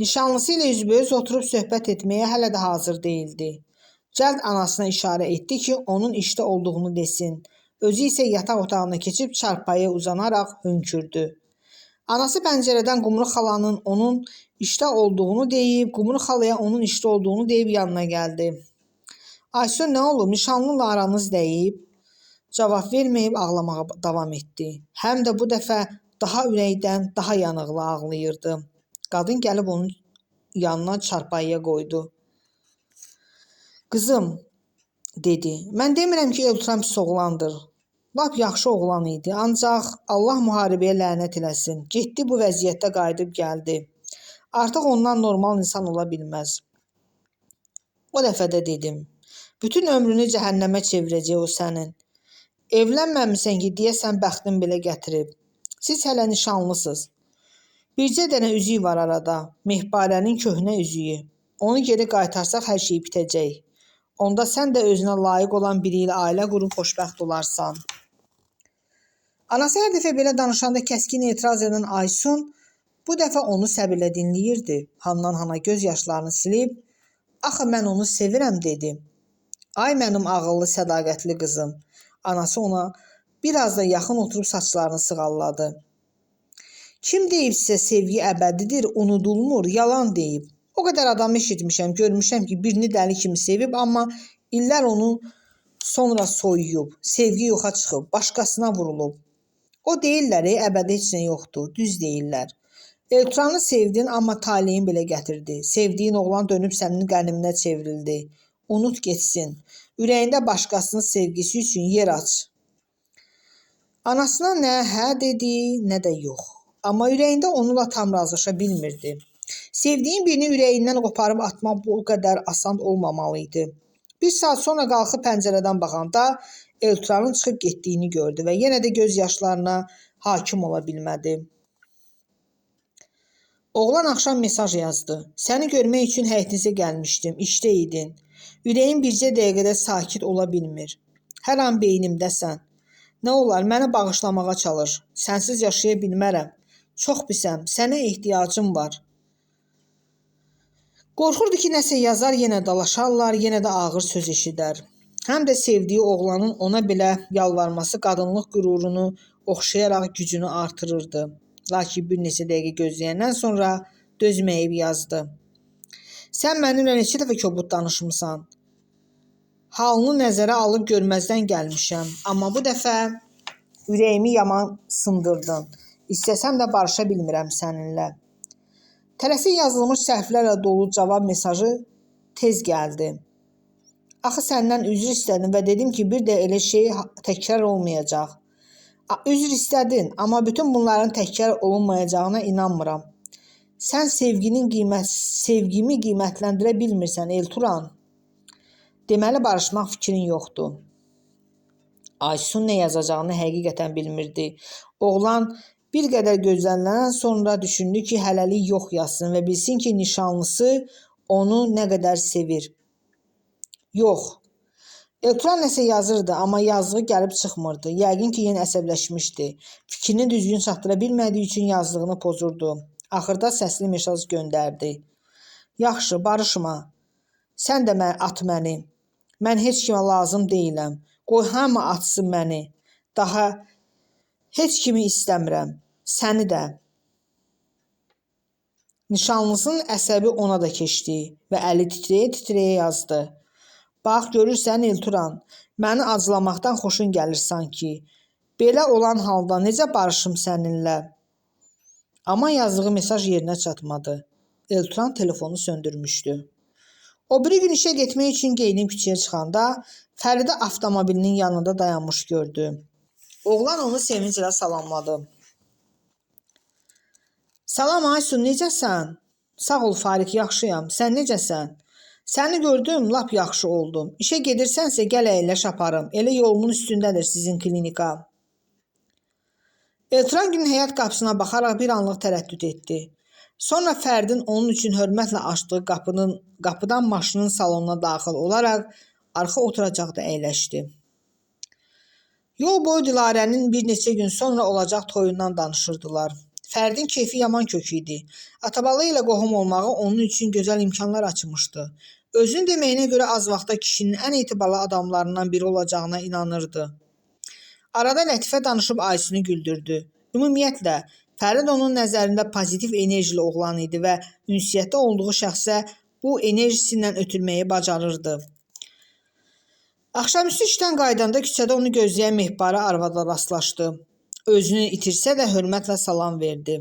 Nişanlısı ilə üzbəüz oturub söhbət etməyə hələ də hazır değildi. Cəld anasına işarə etdi ki, onun işdə olduğunu desin. Özü isə yataq otağına keçib çarpayıya uzanaraq hönkürdü. Anası pəncərədən Qumru xalanın onun işdə olduğunu deyib, Qumru xalaya onun işdə olduğunu deyib yanına gəldi. Aysun, nə olub? Nişanlınla aranız dəyib? Cavab verməyib ağlamağa davam etdi. Həm də bu dəfə daha ürəkdən, daha yanıqlı ağlayırdı. Qadın gəlib onun yanına çarpayıya qoydu. Qızım, dedi, mən demirəm ki, Elturan pis oğlandır. Lap yaxşı oğlan idi, ancaq Allah müharibəyə lənət eləsin. Getdi bu vəziyyətdə qayıdıb gəldi. Artıq ondan normal insan ola bilməz. O dəfə də dedim, bütün ömrünü cəhənnəmə çevirəcək o sənin. Evlənməmisən ki, deyəsən bəxtin belə gətirib. Siz hələ nişanlısınız. Bircə dənə üzüyü var arada, Mehbarənin köhnə üzüyü. Onu geri qaytarsaq hər şey bitəcək. Onda sən də özünə layiq olan biri ilə ailə qurub xoşbəxt olarsan. Anası hər dəfə belə danışanda kəskin etiraz edən Aysun bu dəfə onu səbirlə dinləyirdi. Handan-hana göz yaşlarını silib, "Axı mən onu sevirəm" dedi. "Ay mənim ağıllı, sədaqətli qızım." Anası ona biraz da yaxın oturub saçlarını sığalladı. "Kim deyibsə sevgi əbədidir, unudulmur, yalan deyib. O qədər adam eşitmişəm, görmüşəm ki, birini dəli kimi sevib, amma illər onu sonra soyuyub, sevgi yoxa çıxıb, başqasına vurulub. O deyirlər, əbədi heç nə yoxdur, düz deyirlər. Elturanı sevdin, amma taleyin belə gətirdi. Sevdiyin oğlan dönüb sənin qəniminə çevrildi. Unut getsin. Ürəyində başqasının sevgisi üçün yer aç." Anasına nə hə dedi, nə də yox. Amma ürəyində onunla tam razılaşa bilmirdi. Sevdiyin birini ürəyindən qoparıb atmaq bu qədər asan olmamalıydı. Bir saat sonra qalxıb pəncərədən baxanda Elturanın çıxıb getdiyini gördü və yenə də göz yaşlarına hakim ola bilmədi. Oğlan axşam mesaj yazdı. "Səni görmək üçün həyətinizə gəlmişdim, işdə idin. Ürəyim bircə dəqiqədə sakit ola bilmir. Hər an beynimdəsən. Nə olar, məni bağışlamağa çalış. Sənsiz yaşaya bilmərəm. Çox pisəm, sənə ehtiyacım var." Qorxurdu ki, nəsə yazar, yenə dalaşarlar, yenə də ağır söz eşidər. Həm də sevdiyi oğlanın ona belə yalvarması qadınlıq qürurunu oxşayaraq gücünü artırırdı. Lakin bir neçə dəqiqə gözləyəndən sonra dözməyib yazdı. "Sən mənimlə neçə dəfə kobud danışmısan. Halını nəzərə alıb görməzdən gəlmişəm. Amma bu dəfə ürəyimi yaman sındırdın. İstəsəm də barışa bilmirəm səninlə." Tələsi yazılmış səhvlərlə dolu cavab mesajı tez gəldi. "Axı səndən üzr istədim və dedim ki, bir də elə şey təkrar olmayacaq." "Üzr istədin, amma bütün bunların təkrar olunmayacağına inanmıram. Sən sevgimi qiymətləndirə bilmirsən, Elturan. Deməli, barışmaq fikrin yoxdur." Aysun nə yazacağını həqiqətən bilmirdi. Oğlan bir qədər gözlənəndən sonra düşündü ki, hələlik yox yazsın və bilsin ki, nişanlısı onu nə qədər sevir. Yox. Elturan nəsə yazırdı, amma yazdığı gəlib çıxmırdı. Yəqin ki, yenə əsəbləşmişdi. Fikrini düzgün çatdıra bilmədiyi üçün yazdığını pozurdu. Axırda səsli mesaj göndərdi. "Yaxşı, barışma. Sən də at məni. Mən heç kimə lazım deyiləm. Qoy hamı atsın məni. Daha heç kimi istəmirəm. Səni də." Nişanlısının əsəbi ona da keçdi və əli titrəyə-titrəyə yazdı. "Bax, görürsən Elturan, məni acılamaqdan xoşun gəlir sanki. Belə olan halda necə barışım səninlə?" Amma yazdığı mesaj yerinə çatmadı. Elturan telefonu söndürmüşdü. O biri gün işə getmək üçün geyinib küçəyə çıxanda Fəride avtomobilinin yanında dayanmış gördü. Oğlan onu sevinclə salamladı. "Salam Aysun, necəsən?" "Sağ ol Fariq, yaxşıyam. Sən necəsən?" "Səni gördüm, lap yaxşı oldum. İşə gedirsənsə gəl əyləş aparım. Elə yolumun üstündədir sizin klinika." Elturan günün həyat qapısına baxaraq bir anlıq tərəddüd etdi. Sonra Fərdin onun üçün hörmətlə açdığı qapıdan maşının salonuna daxil olaraq arxa oturacaqda əyləşdi. Yol boyu Dilarənin bir neçə gün sonra olacaq toyundan danışırdılar. Fərdin keyfi yaman kök idi. Atabalı ilə qohum olmağı onun üçün gözəl imkanlar açmışdı. Özünün deməyinə görə az vaxtda kişinin ən etibarlı adamlarından biri olacağına inanırdı. Arada Lətifə danışıb Aysunu güldürdü. Ümumiyyətlə, Fərid onun nəzərində pozitiv enerjili oğlan idi və ünsiyyətdə olduğu şəxsə bu enerjisindən ötürməyi bacarırdı. Axşamüstü işdən qaydanda küçədə onu gözləyən mehriban arvadla rastlaşdı. Özünü itirsə də hörmətlə salam verdi.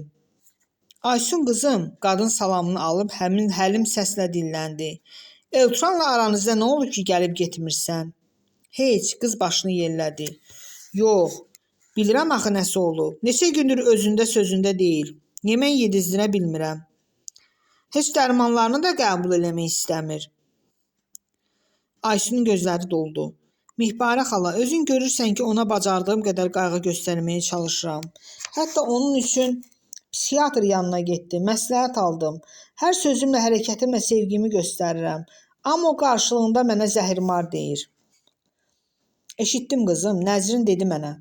"Aysun qızım," qadın salamını alıb həlim səslə dilləndi. "Elturanla aranızda nə olub ki, gəlib getmirsən?" "Heç," qız başını yellədi. "Yox, bilirəm axı nəsə olub. Neçə gündür özündə sözündə deyil. Yemək yedizdirə bilmirəm. Heç dərmanlarını da qəbul eləmək istəmir." Aysunun gözləri doldu. "Mihbarə xala, özün görürsən ki, ona bacardığım qədər qayğı göstərməyə çalışıram. Hətta onun üçün Psixiatr yanına getdim, məsləhət aldım. Hər sözümlə, hərəkətimlə sevgimi göstərirəm. Amma o qarşılığında mənə zəhrimar deyir. Eşitdim qızım, Nəzrin dedi mənə.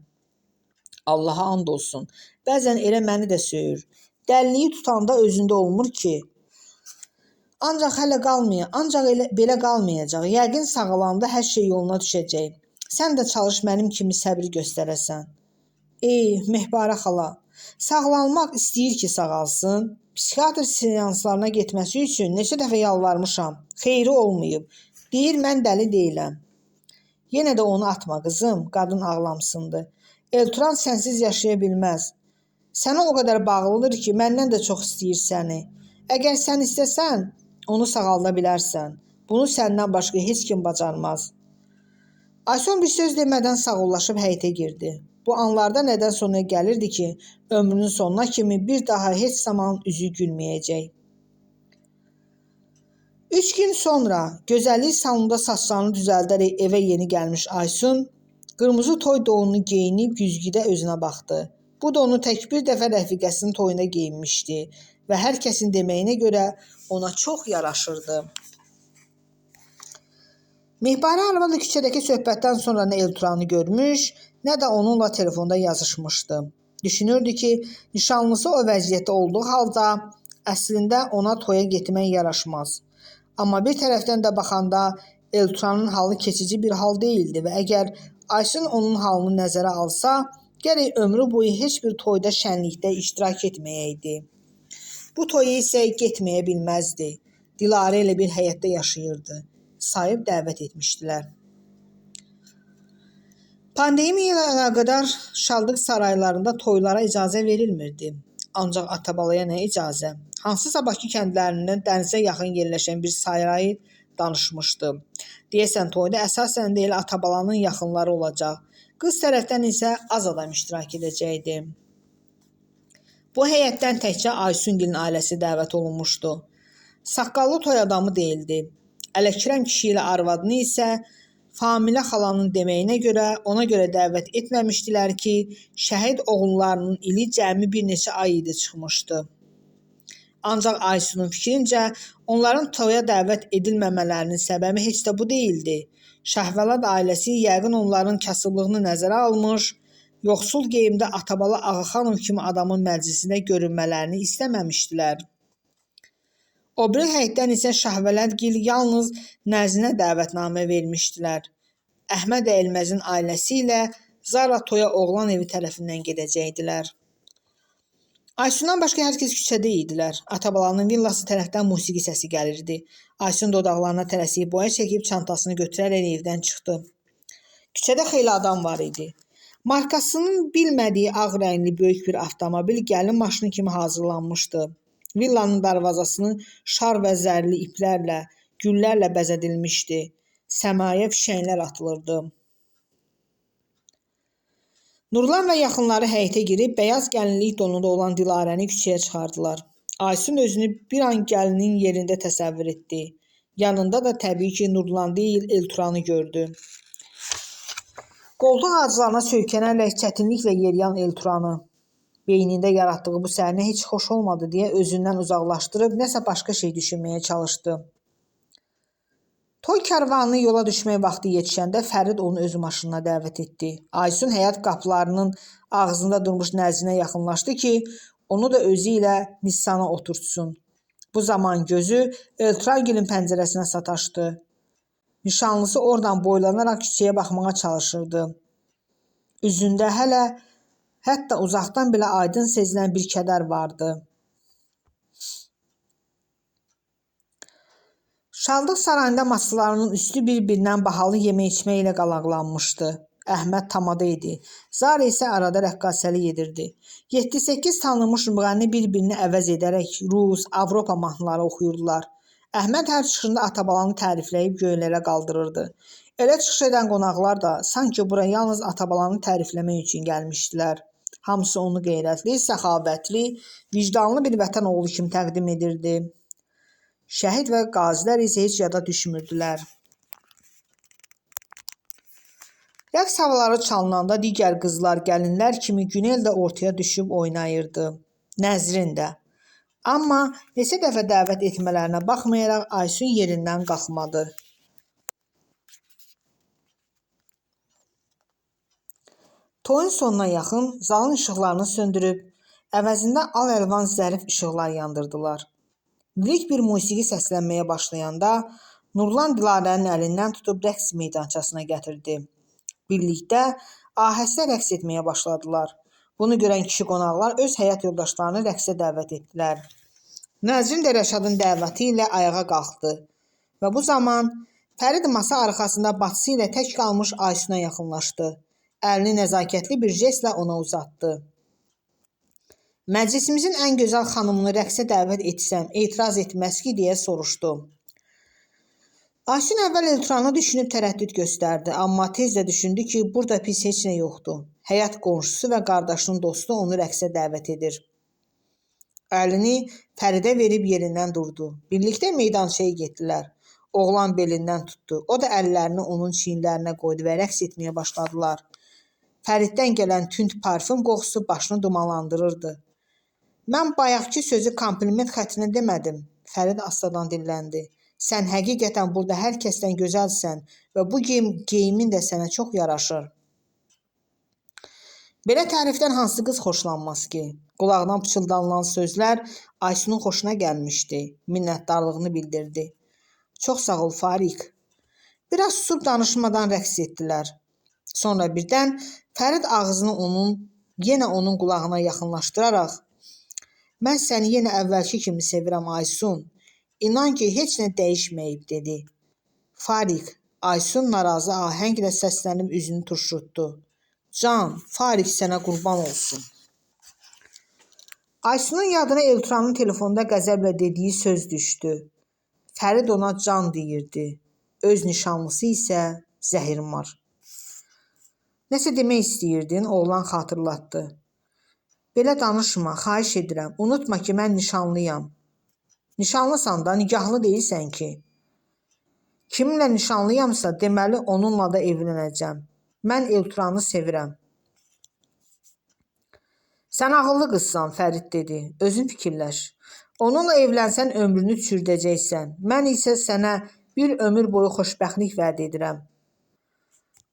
Allaha and olsun. Bəzən elə məni də söyür. Dəliliyi tutanda özündə olmur ki. Ancaq belə qalmayacaq. Yəqin sağalanda hər şey yoluna düşəcək. Sən də çalış mənim kimi səbir göstərəsən. Ey, Mehbarə xala, sağlanmaq istəyir ki, sağalsın. Psixiatr seanslarına getməsi üçün neçə dəfə yalvarmışam. Xeyri olmayıb. Deyir, mən dəli deyiləm. Yenə də onu atma qızım, qadın ağlamsındı. Elturan sənsiz yaşaya bilməz. Sənə o qədər bağlıdır ki, məndən də çox istəyir səni. Əgər sən istəsən, onu sağalda bilərsən. Bunu səndən başqa heç kim bacarmaz. Aysun bir söz demədən sağollaşıb həyətə girdi. Bu anlarda nədən sonra gəlirdi ki, ömrünün sonuna kimi bir daha heç zaman üzü gülməyəcək. 3 gün sonra gözəllik salonunda saçlarını düzəldərək evə yeni gəlmiş Aysun, qırmızı toy donunu geyinib güzgüdə özünə baxdı. Bu donu tək bir dəfə rəfiqəsinin toyuna geyinmişdi və hər kəsin deməyinə görə ona çox yaraşırdı. Mehbarə arvadı küçədəki söhbətdən sonra nə Elturanı görmüş, nə də onunla telefonda yazışmışdı. Düşünürdü ki, nişanlısı o vəziyyətdə olduğu halda əslində ona toya getmək yaraşmaz. Amma bir tərəfdən də baxanda Elturanın halı keçici bir hal deyildi və əgər Aysun onun halını nəzərə alsa, gərək ömrü boyu heç bir toyda şənlikdə iştirak etməyəydi. Bu toya isə getməyə bilməzdi. Dilarə ilə bir həyətdə yaşayırdı. Sayıb dəvət etmişdilər. Pandemiya ilə əlaqədar şadlıq saraylarında toylara icazə verilmirdi. Ancaq Atabalaya nə icazə? Hansısa Bakı kəndlərindən dənizə yaxın yerləşən bir sarayı danışmışdı. Deyəsən toyda əsasən də elə Atabalanın yaxınları olacaq. Qız tərəfdən isə az adam iştirak edəcəkdi. Bu həyətdən təkcə Aysungilin ailəsi dəvət olunmuşdu. Saqqallı toy adamı deyildi. Ələkrəm kişi ilə arvadını isə Familə xalanın deməyinə görə ona görə dəvət etməmişdilər ki, şəhid oğullarının ili cəmi bir neçə ay idi çıxmışdı. Ancaq Aysunun fikrincə onların toya dəvət edilməmələrinin səbəbi heç də bu deyildi. Şəhvəlad ailəsi yəqin onların kasıblığını nəzərə almış, yoxsul geyimdə Atabala Ağaxanov kimi adamın məclisində görünmələrini istəməmişdilər. O biri həyətdən isə Şəhvələdgil yalnız Nəzrinə dəvətnamə vermişdilər. Əhməd Əlməzin ailəsi ilə Zara toya oğlan evi tərəfindən gedəcəkdilər. Aysundan başqa hər kəs küçədə idilər. Atabalanın villası tərəfdən musiqi səsi gəlirdi. Aysun dodaqlarına tələsik boya çəkib çantasını götürərək evdən çıxdı. Küçədə xeyli adam var idi. Markasının bilmədiyi ağ rəngli böyük bir avtomobil gəlin maşını kimi hazırlanmışdı. Villanın darvazasını şar və zərli iplərlə, güllərlə bəzədilmişdi. Səmaya fişənglər atılırdı. Nurlan və yaxınları həyətə girib bəyaz gəlinlik donunda olan Dilarəni küçəyə çıxardılar. Aysun özünü bir an gəlinin yerində təsəvvür etdi. Yanında da təbii ki, Nurlan deyil, Elturanı gördü. Qoltuq ağaclarına söykənərək çətinliklə yeriyan Elturanı, beynində yaratdığı bu səhnə heç xoş olmadı deyə özündən uzaqlaşdırıb nəsə başqa şey düşünməyə çalışdı. Toy karvanı yola düşmək vaxtı yetişəndə Fərid onu öz maşınına dəvət etdi. Aysun həyat qapılarının ağzında durmuş Nəzrinə yaxınlaşdı ki, onu da özü ilə Nissana oturtsun. Bu zaman gözü Elturangilin pəncərəsinə sataşdı. Nişanlısı oradan boylanaraq küçəyə baxmağa çalışırdı. Üzündə hətta uzaqdan belə aydın sezilən bir kədər vardı. Şadlıq sarayında masalarının üstü bir-birindən bahalı yemək içmək ilə qalaqlanmışdı. Əhməd tamada idi. Zara isə arada rəqqasəlik edirdi. 7-8 tanınmış müğənni bir-birini əvəz edərək Rus, Avropa mahnıları oxuyurdular. Əhməd hər çıxışında Atabalanı tərifləyib göylərə qaldırırdı. Elə çıxış edən qonaqlar da sanki bura yalnız Atabalanı tərifləmək üçün gəlmişdilər. Hamısı onu qeyrətli, səxavətli, vicdanlı bir vətən oğlu kimi təqdim edirdi. Şəhid və qazilər isə heç yada düşmürdülər. Rəqs havaları çalınanda digər qızlar, gəlinlər kimi Günel də ortaya düşüb oynayırdı. Nəzrin də. Amma neçə dəfə dəvət etmələrinə baxmayaraq Aysun yerindən qalxmadı. Toyun sonuna yaxın zalın işıqlarını söndürüb, əvəzində al-əlvan zərif işıqlar yandırdılar. Lirik bir musiqi səslənməyə başlayanda Nurlan Dilarənin əlindən tutub rəqs meydançasına gətirdi. Birlikdə ahəstə rəqs etməyə başladılar. Bunu görən kişi qonaqlar öz həyat yoldaşlarını rəqsə dəvət etdilər. Nəzrin də Rəşadın dəvəti ilə ayağa qalxdı və bu zaman Fərid masa arxasında bacısı ilə tək qalmış Aysuna yaxınlaşdı. Əlini nəzakətli bir jestlə ona uzatdı. Məclisimizin ən gözəl xanımını rəqsə dəvət etsəm, etiraz etməz ki, deyə soruşdu. Aysun əvvəl Elturanı düşünüb tərəddüd göstərdi, amma tez də düşündü ki, burada pis heç nə yoxdur. Həyat qonşusu və qardaşının dostu onu rəqsə dəvət edir. Əlini Fəridə verib yerindən durdu. Birlikdə meydançaya getdilər. Oğlan belindən tutdu. O da əllərini onun çiyinlərinə qoydu və rəqs etməyə başladılar. Fəriddən gələn tünd parfüm qoxusu başını dumanlandırırdı. Mən bayaqki sözü kompliment xətrinə demədim. Fərid astadan dilləndi. Sən həqiqətən burada hər kəsdən gözəlsən və bu geyimin də sənə çox yaraşır. Belə tərifdən hansı qız xoşlanmaz ki? Qulağından pıçıldanılan sözlər Aysunun xoşuna gəlmişdi. Minnətdarlığını bildirdi. Çox sağ ol Farik. Biraz susub danışmadan rəqs etdilər. Sonra birdən Fərid ağzını yenə onun qulağına yaxınlaşdıraraq mən səni yenə əvvəlki kimi sevirəm Aysun. İnan ki, heç nə dəyişməyib, dedi. Farik, Aysun narazı ahənglə səslənib üzünü turşutdu. Can, Farik sənə qurban olsun. Aysunun yadına Elturanın telefonda qəzəblə dediyi söz düşdü. Fərid ona can deyirdi. Öz nişanlısı isə Zəhirmar. Nəsə demək istəyirdin, oğlan xatırlatdı. Belə danışma, xahiş edirəm. Unutma ki, mən nişanlıyam. Nişanlısan da, nikahlı deyilsən ki. Kiminlə nişanlıyamsa, deməli onunla da evlənəcəm. Mən Elturanı sevirəm. Sən ağıllı qızsan, Fərid dedi. Özün fikirləş. Onunla evlənsən ömrünü çürdəcəksən. Mən isə sənə bir ömür boyu xoşbəxtlik vəd edirəm.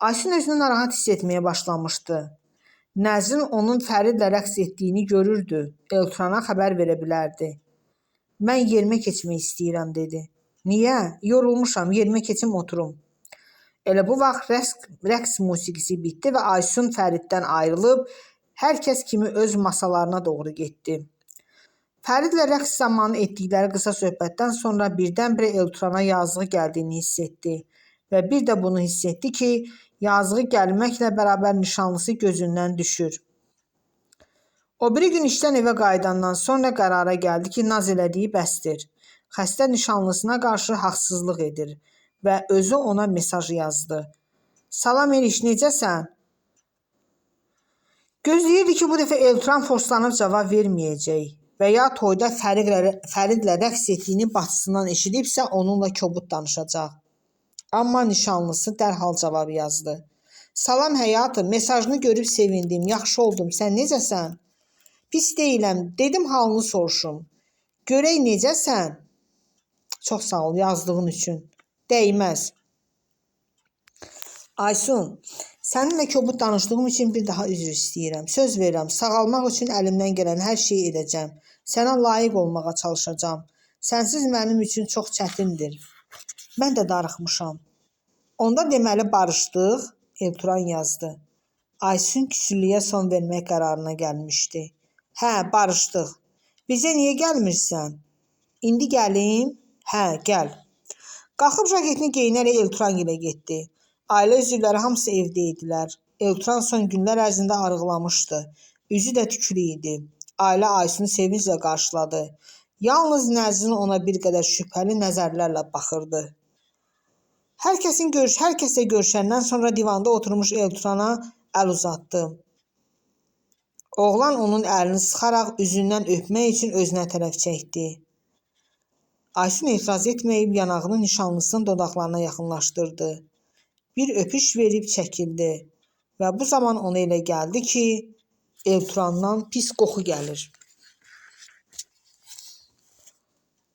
Aysun özünü narahat hiss etməyə başlamışdı. Nəzrin onun Fəridlə rəqs etdiyini görürdü. Elturana xəbər verə bilərdi. Mən yerimə keçmək istəyirəm, dedi. Niyə? Yorulmuşam, yerimə keçim oturum. Elə bu vaxt rəqs musiqisi bitdi və Aysun Fəriddən ayrılıb, hər kəs kimi öz masalarına doğru getdi. Fəridlə rəqs zamanı etdikləri qısa söhbətdən sonra birdən-birə Elturana yazığı gəldiyini hiss etdi. Və bir də bunu hiss etdi ki, yazığı gəlməklə bərabər nişanlısı gözündən düşür. O biri gün işdən evə qayıdandan sonra qərara gəldi ki, naz elədiyi bəsdir. Xəstə nişanlısına qarşı haqsızlıq edir və özü ona mesaj yazdı. Salam Eliş, necəsən? Gözləyirdi ki, bu dəfə Elturan forslanıb cavab verməyəcək və ya toyda Fəridlə rəqs etdiyini bacısından eşidibsə onunla kobud danışacaq. Amma nişanlısı dərhal cavab yazdı. Salam həyatım, mesajını görüb sevindim, yaxşı oldum, sən necəsən? Pis deyiləm, dedim halını soruşum. Görək necəsən? Çox sağ ol yazdığın üçün. Dəyməz. Aysun, səninlə kobud danışdığım üçün bir daha üzr istəyirəm. Söz verirəm, sağalmaq üçün əlimdən gələn hər şeyi edəcəm. Sənə layiq olmağa çalışacağam. Sənsiz mənim üçün çox çətindir. Mən də darıxmışam. Onda deməli barışdıq, Elturan yazdı. Aysun küsülüyə son vermək qərarına gəlmişdi. Hə, barışdıq. Bizə niyə gəlmirsən? İndi gəlim? Hə, gəl. Qalxıb jaketini geyinərək Elturan ilə getdi. Ailə üzvləri hamısı evdə idilər. Elturan son günlər ərzində arıqlamışdı. Üzü də tüklü idi. Ailə Aysunu sevinclə qarşıladı. Yalnız Nəzrin ona bir qədər şübhəli nəzərlərlə baxırdı. Hər kəslə görüşəndən sonra divanda oturmuş Elturana əl uzatdı. Oğlan onun əlini sıxaraq üzündən öpmək üçün özünə tərəf çəkdi. Aysun etiraz etməyib yanağını nişanlısının dodaqlarına yaxınlaşdırdı. Bir öpüş verib çəkildi və bu zaman ona elə gəldi ki, Elturandan pis qoxu gəlir.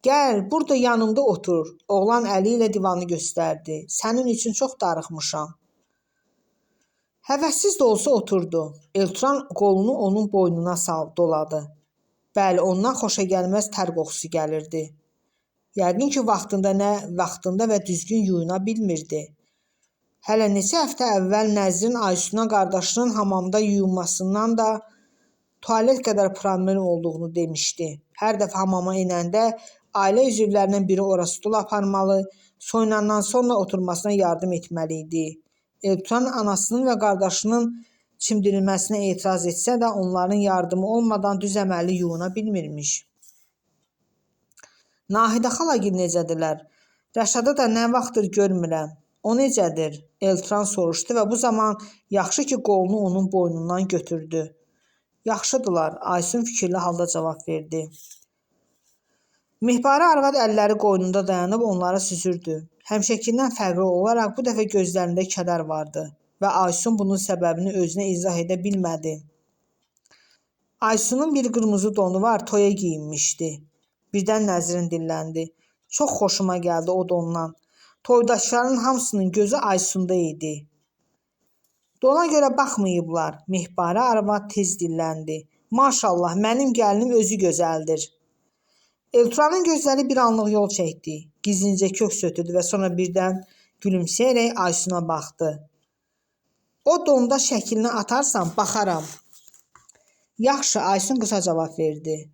Gəl, burada yanımda otur. Oğlan əli ilə divanı göstərdi. Sənin üçün çox darıxmışam. Həvəssiz də olsa oturdu. Eltran qolunu onun boynuna doladı. Bəli, ondan xoşagəlməz tər qoxusu gəlirdi. Yəqin ki, vaxtında və düzgün yuyuna bilmirdi. Hələ neçə həftə əvvəl Nəzrin Aysun'a qardaşının hamamda yuyunmasından da tualet qədər problem olduğunu demişdi. Hər dəfə hamama enəndə ailə üzvlərindən biri ora stul aparmalı, soyunandan sonra oturmasına yardım etməli idi. Eltran anasının və qardaşının çimdirilməsinə etiraz etsə də onların yardımı olmadan düz əməlli yuyuna bilmirmiş. Nahidə xalagil necədirlər? Rəşadı da nə vaxtdır görmürəm. O necədir? Eltran soruşdu və bu zaman yaxşı ki qolunu onun boynundan götürdü. Yaxşıdırlar, Aysun fikirli halda cavab verdi. Mihbarə arvad əlləri qoynunda dayanıb onları süzürdü. Həmişəkindən fərqli olaraq bu dəfə gözlərində kədər vardı və Aysun bunun səbəbini özünə izah edə bilmədi. Aysunun bir qırmızı donu var, toya giyinmişdi. Birdən Nəzrin dilləndi. Çox xoşuma gəldi o dondan. Toydakıların hamısının gözü Aysunda idi. Dona görə baxmayıblar. Mihbarə arvad tez dilləndi. Maşallah, mənim gəlinim özü gözəldir. Eltranın gözləri bir anlıq yol çəkdi. Gizlincə köks ötürdü və sonra birdən gülümsəyərək Aysuna baxdı. O donda şəklini atarsan, baxaram. Yaxşı, Aysun qısa cavab verdi.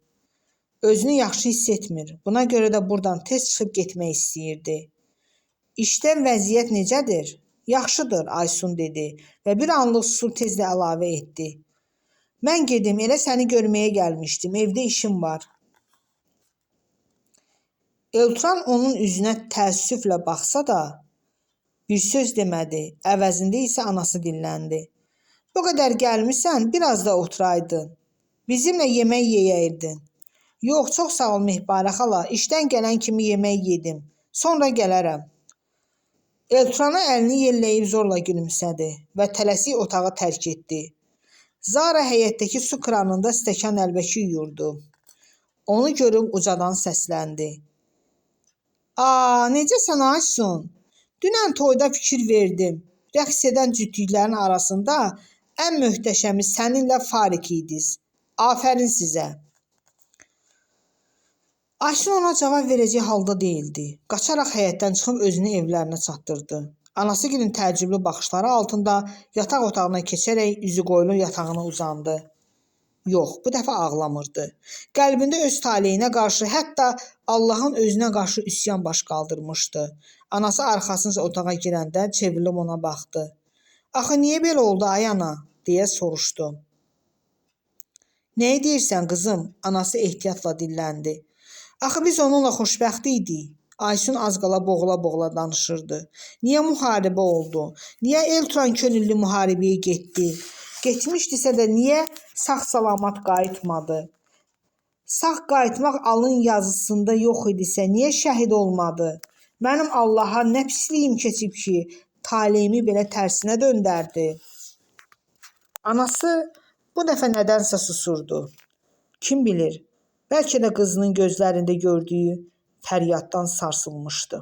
Özünü yaxşı hiss etmir. Buna görə də buradan tez çıxıb getmək istəyirdi. İşdən vəziyyət necədir? Yaxşıdır, Aysun dedi və bir anlıq susub tez də əlavə etdi. Mən gedim, elə səni görməyə gəlmişdim, evdə işim var. Eltran onun üzünə təəssüflə baxsa da bir söz demədi, əvəzində isə anası dilləndi. Bu qədər gəlmisən, biraz da oturaydın. Bizimlə yemək yeyəydin. Yox, çox sağ ol Mihbarə xala, işdən gələn kimi yemək yedim. Sonra gələrəm. Eltrana əlini yelləyib zorla gülümsədi və tələsik otağı tərk etdi. Zara həyətdəki su kranında stəkan əlbəki yuyurdu. Onu görüb ucadan səsləndi. Necəsən Aysun? Dünən toyda fikir verdim. Rəqs edən cütlüklərin arasında ən möhtəşəmi səninlə Farik idiniz. Afərin sizə. Aysun ona cavab verəcək halda deyildi. Qaçaraq həyətdən çıxıb özünü evlərinə çatdırdı. Anası gilin təəccüblü baxışları altında yataq otağına keçərək üzü qoyulu yatağına uzandı. Yox, bu dəfə ağlamırdı. Qəlbində öz taleyinə qarşı, hətta Allahın özünə qarşı üsyan baş qaldırmışdı. Anası arxasınca otağa girəndə çevrilib ona baxdı. Axı niyə belə oldu ay ana? Deyə soruşdu. Nə deyirsən qızım? Anası ehtiyatla dilləndi. Axı biz onunla xoşbəxt idik. Aysun az qala boğula-boğula danışırdı. Niyə müharibə oldu? Niyə Eltran könüllü müharibəyə getdi? Getmişdisə də niyə sağ-salamat qayıtmadı? Sağ qayıtmaq alın yazısında yox idisə niyə şəhid olmadı? Mənim Allaha nə pisliyim keçib ki, taleyimi belə tərsinə döndərdi. Anası bu dəfə nədənsə susurdu. Kim bilir, bəlkə də qızının gözlərində gördüyü fəryaddan sarsılmışdı.